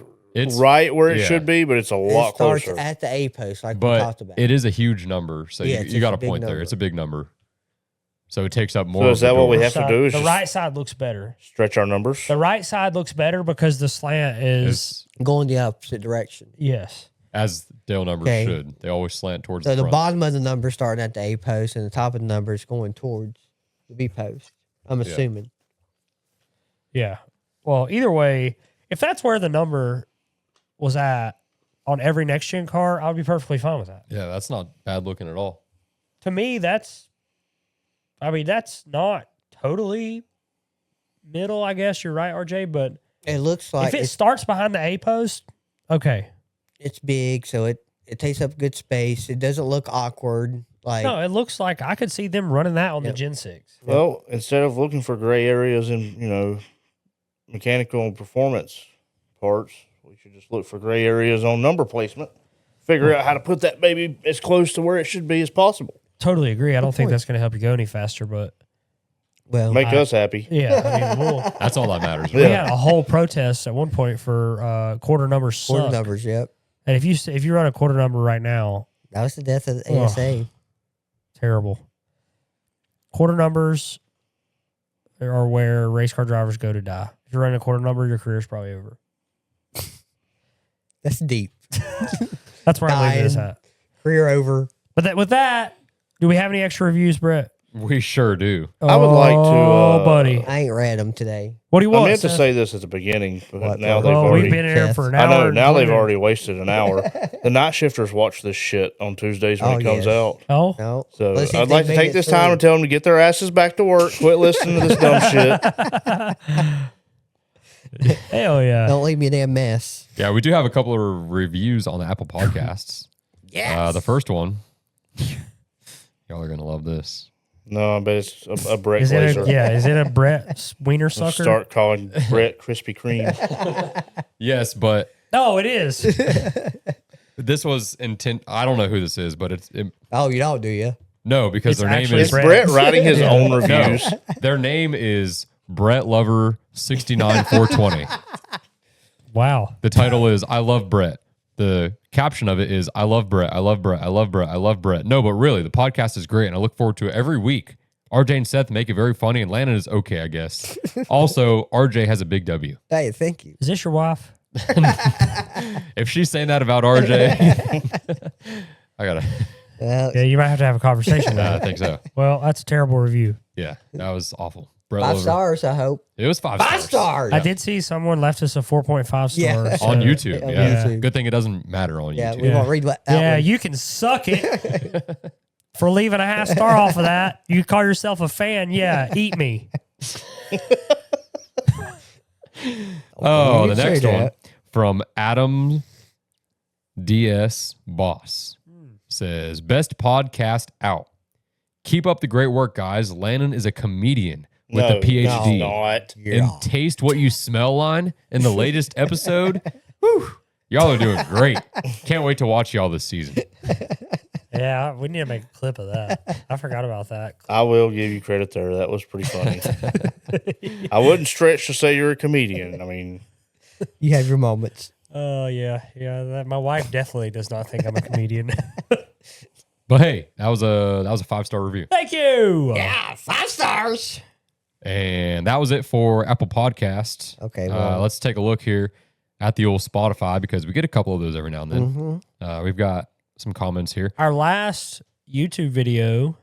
right where it should be, but it's a lot closer. It starts at the A post, like we talked about. It is a huge number, so you got a point there. It's a big number. So it takes up more. So is that what we have to do? Is the right side looks better. Stretch our numbers. The right side looks better because the slant is going the opposite direction. Yes. As Dale numbers should. They always slant towards the front. So the bottom of the number starting at the A post and the top of the number is going towards the B post. I'm assuming. Yeah. Well, either way, if that's where the number was at on every next gen car, I would be perfectly fine with that. Yeah, that's not bad looking at all. To me, that's not totally middle, I guess. You're right, RJ, but it looks like if it starts behind the A post, okay. It's big, so it takes up good space. It doesn't look awkward. No, it looks like I could see them running that on the Gen 6. Well, instead of looking for gray areas in, mechanical and performance parts, we should just look for gray areas on number placement. Figure out how to put that baby as close to where it should be as possible. Totally agree. I don't think that's going to help you go any faster, but Well, Make us happy. Yeah, I mean, That's all that matters. we had a whole protest at one point for quarter numbers quarter suck. numbers. Yep. And if you run a quarter number right now, That was the death of the Ugh. ASA. terrible. Quarter numbers are where race car drivers go to die. If you're running a quarter number, your career's probably over. That's deep. That's where I leave this Dying. at. Career over. But with that, do we have any extra reviews, Brett? We sure do. I would like to, Oh, buddy. I ain't read them today. What do you I want? meant to Seth? say this at the beginning, but What? now they've Well, already. we've been in here for an I hour. know. and Now 20 they've minutes. already wasted an hour. The night shifters watch this shit on Tuesdays when Oh, it comes yes. out. Oh, No. So Let's see if I'd they like to made take it this through. time and tell them to get their asses back to work. Quit listening to this dumb shit. hell yeah. Don't leave me a damn mess. Yeah, we do have a couple of reviews on the Apple Podcasts. Yes. The first one, y'all are gonna love this. No, I bet it's a Brett Is it Glazer. is it a Brett wiener I'll sucker? start calling Brett Krispy Kreme. Yes, but Oh, it is. this was intent. I don't know who this is, but Oh, you don't, do you? no, because It's their name actually is It's Brett writing his Yeah. own no, reviews. their name is Brett Lover 69420. Wow. The title is I Love Brett. The caption of it is I love Brett. I love Brett. I love Brett. I love Brett. No, but really, the podcast is great, and I look forward to it every week. RJ and Seth make it very funny, and Landon is okay, I guess. Also, RJ has a big W. Hey, thank you. Is this your wife? If she's saying that about RJ, I gotta. Well, Yeah, you might have to have a conversation with I her. think so. Well, that's a terrible review. Yeah, that was awful. Brett 5 Lover. stars, I hope. It was 5 5 stars. stars. I did see someone left us a 4.5 stars. Yeah. On YouTube. On Yeah. YouTube. Good thing it doesn't matter on Yeah, YouTube. we won't read what that Yeah, one. you can suck it for leaving a half star off of that. You call yourself a fan. Yeah, eat me. Oh, You the say next one that. from Adam DS Boss says, best podcast out. Keep up the great work, guys. Landon is a comedian with a PhD. Not. And taste what you smell line in the latest episode. Whew, y'all are doing great. Can't wait to watch y'all this season. Yeah, we need to make a clip of that. I forgot about that. I will give you credit there. That was pretty funny. I wouldn't stretch to say you're a comedian. I mean, You have your moments. Oh, yeah. Yeah, my wife definitely does not think I'm a comedian. But hey, that was a 5-star review. Thank you. Yeah, 5 stars. And that was it for Apple Podcasts. Okay, well. Let's take a look here at the old Spotify because we get a couple of those every now and then. We've got some comments here. Our last YouTube video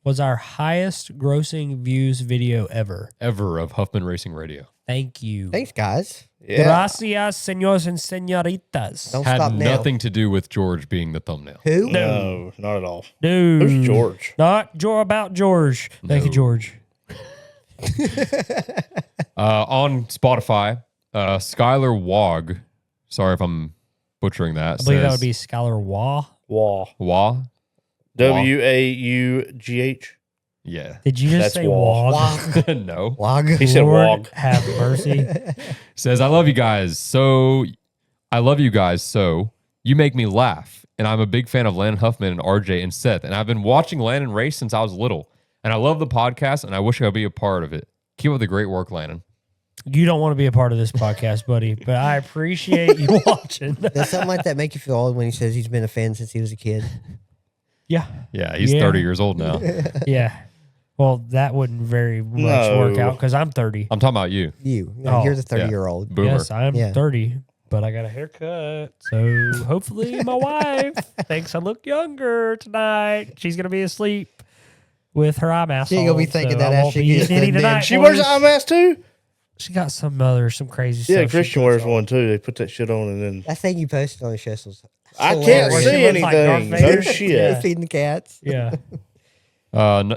was our highest grossing views video ever. Ever of Huffman Racing Radio. Thank you. Thanks, guys. yeah. Gracias, señores and señoritas. Don't Had stop now. nothing to do with George being the thumbnail. Who? No, not at all. Dude. Who's George? Not about George. Thank you, No. George. On Spotify, Skylar Wog, sorry if I'm butchering that, I believe that says, would be Skylar Waugh. Wah. Wah? Waugh. Yeah. Did you just That's say Waugh. Wog? No. Wog. He said Lord Wog. have mercy. Says, I love you guys. So you make me laugh. And I'm a big fan of Landon Huffman and RJ and Seth. And I've been watching Landon race since I was little. And I love the podcast and I wish I could be a part of it. Keep up the great work, Landon. You don't want to be a part of this podcast, buddy, but I appreciate you watching. Does something like that make you feel old when he says he's been a fan since he was a kid? Yeah. Yeah, he's Yeah. 30 years old now. Yeah. Well, that wouldn't very much No. work out because I'm 30. I'm talking about you. You. Oh, You're the 30-year-old. Boomer. Yes, I'm Yeah. 30, but I got a haircut. So hopefully my wife thinks I look younger tonight. She's going to be asleep with her eye mask She ain't gonna be on, thinking so that I after won't she be gets eating any the damn- tonight, She wears boys. an eye mask too? She got some crazy Yeah, stuff. she Christian puts wears on. one too. They put that shit on and then That thing you posted on the show was I can't hilarious. She see looks like Darth anything. No Vader. shit. Yeah. Feeding the cats. Yeah.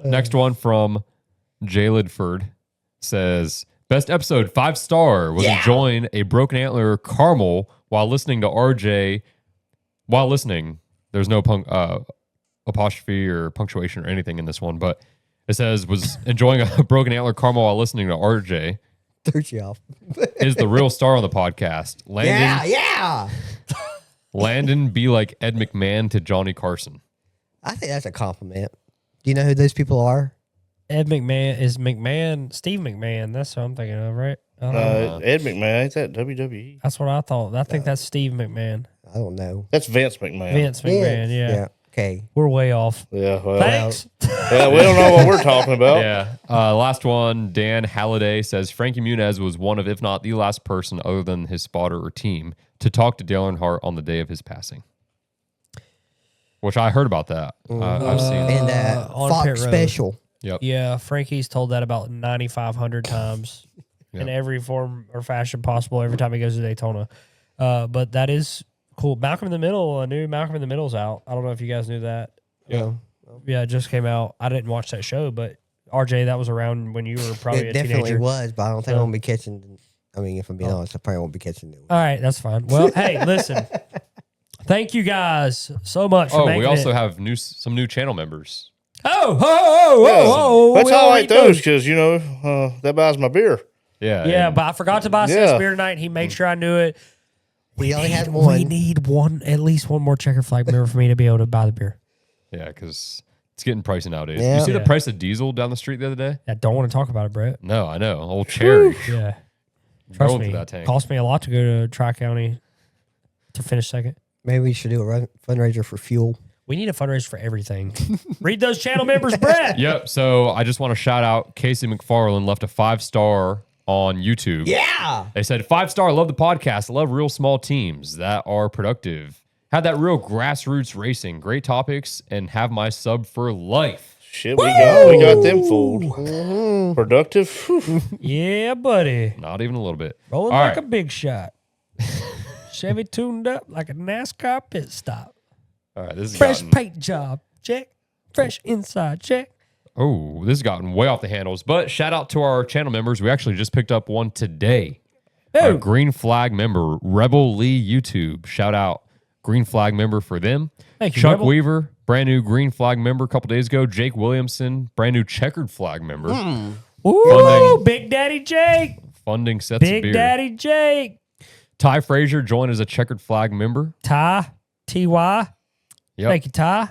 Next one from Jay Lidford says, best episode, 5-star, was enjoying a broken antler caramel while listening to RJ. While listening, there's no apostrophe or punctuation or anything in this one, but it says, was enjoying a broken antler caramel while listening to RJ. Threw you off. Is the real star on the podcast. Yeah. Landon be like Ed McMahon to Johnny Carson. I think that's a compliment. Do you know who those people are? Ed McMahon is McMahon. Steve McMahon. That's what I'm thinking of, right? Ed McMahon, ain't that WWE? That's what I thought. I think that's Steve McMahon. I don't know. That's Vince McMahon. Vince McMahon. Yeah. Okay. We're way off. Yeah, well, Thanks. yeah, we don't know what we're talking about. Yeah. Last one. Dan Halliday says Frankie Muniz was one of, if not the last person other than his spotter or team to talk to Dale Earnhardt on the day of his passing. Which I heard about that. I've seen that. And on Fox Pit Road. Special. Yep. Yeah, Frankie's told that about 9,500 times in every form or fashion possible every time he goes to Daytona. But that is cool. Malcolm in the Middle, a new Malcolm in the Middle's out. I don't know if you guys knew that. Yeah. Yeah, it just came out. I didn't watch that show, but RJ, that was around when you were probably It a definitely teenager. was, but I don't think I'm going to be catching. I mean, if I'm being honest, I probably won't be catching it. All right, that's fine. Well, hey, listen. Thank you guys so much for making we also it. have some new channel members. Let's we highlight already those because, that buys my beer. Yeah. Yeah, and but I forgot to buy Seth's beer tonight. He made sure I knew it. We only had We one. need at least one more checker flag member for me to be able to buy the beer. Yeah, because it's getting pricey nowadays. Yeah. You see the Yeah. price of diesel down the street the other day? I don't want to talk about it, Brett. No, I know. Old Cherry. Yeah. Trust Going me. through that tank. Cost me a lot to go to Tri County to finish second. Maybe we should do a fundraiser for fuel. We need a fundraiser for everything. Read those channel members, Brett. Yep. So I just want to shout out Casey McFarland left a 5-star on YouTube. Yeah. They said 5-star, love the podcast. Love real small teams that are productive. Had that real grassroots racing. Great topics and have my sub for life. Shit, we got them fooled. Productive. Whew. Yeah, buddy. Not even a little bit. Rolling All like right. a big shot. Chevy tuned up like a NASCAR pit stop. All right. This is Fresh paint job. Check. Fresh inside. Check. Oh, this has gotten way off the handles. But shout out to our channel members. We actually just picked up one today. Our Oh, Green Flag member, Rebel Lee YouTube. Shout out Green Flag member for them. Thank you, Chuck Rebel. Weaver, brand new Green Flag member a couple days ago. Jake Williamson, brand new Checkered Flag member. Ooh, Funding. Big Daddy Jake. Funding sets of Big beer. Daddy Jake. Ty Frazier joined as a Checkered Flag member. Ty. T-Y. Yep. Thank you, Ty.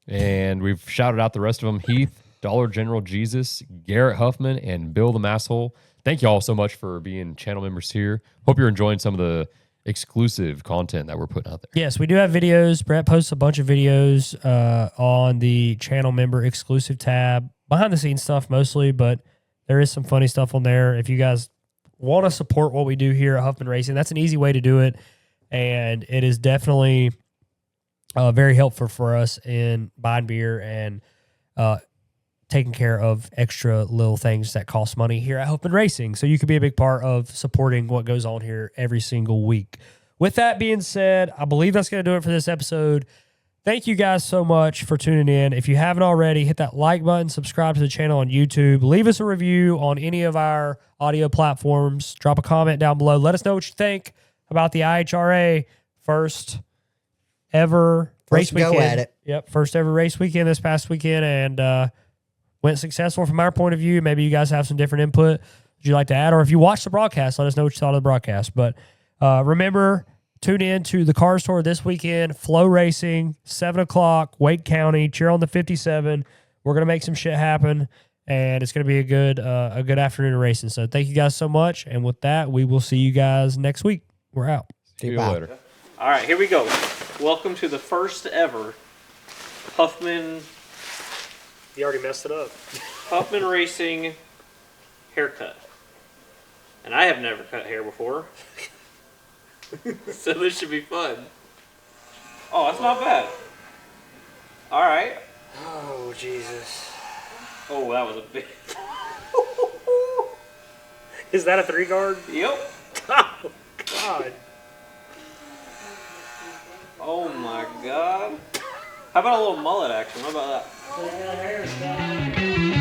And we've shouted out the rest of them. Heath, Dollar General Jesus, Garrett Huffman, and Bill the Masshole. Thank you all so much for being channel members here. Hope you're enjoying some of the exclusive content that we're putting out there. Yes, we do have videos. Brett posts a bunch of videos on the channel member exclusive tab. Behind the scenes stuff mostly, but there is some funny stuff on there. If you guys want to support what we do here at Huffman Racing, that's an easy way to do it. And it is definitely very helpful for us in buying beer and taking care of extra little things that cost money here at Huffman Racing. So you can be a big part of supporting what goes on here every single week. With that being said, I believe that's going to do it for this episode. Thank you guys so much for tuning in. If you haven't already, hit that like button, subscribe to the channel on YouTube, leave us a review on any of our audio platforms, drop a comment down below. Let us know what you think about the IHRA first ever race First go weekend. at it. Yep, first ever race weekend this past weekend, and went successful from our point of view. Maybe you guys have some different input that you'd like to add, or if you watched the broadcast, let us know what you thought of the broadcast. But remember, tune in to the Cars Tour this weekend, Flow Racing, 7 o'clock, Wake County, cheer on the 57. We're going to make some shit happen, and it's going to be a good afternoon of racing. So thank you guys so much, and with that, we will see you guys next week. We're out. See you Bye. later. All right, here we go. Welcome to the first ever Huffman You already messed it up. Huffman Racing haircut. And I have never cut hair before. So this should be fun. Oh, that's not bad. All right. Oh, Jesus. Oh, that was a big... Is that a 3-guard? Yep. Oh, God. Oh, my God. How about a little mullet action? What about that? Hairstyle.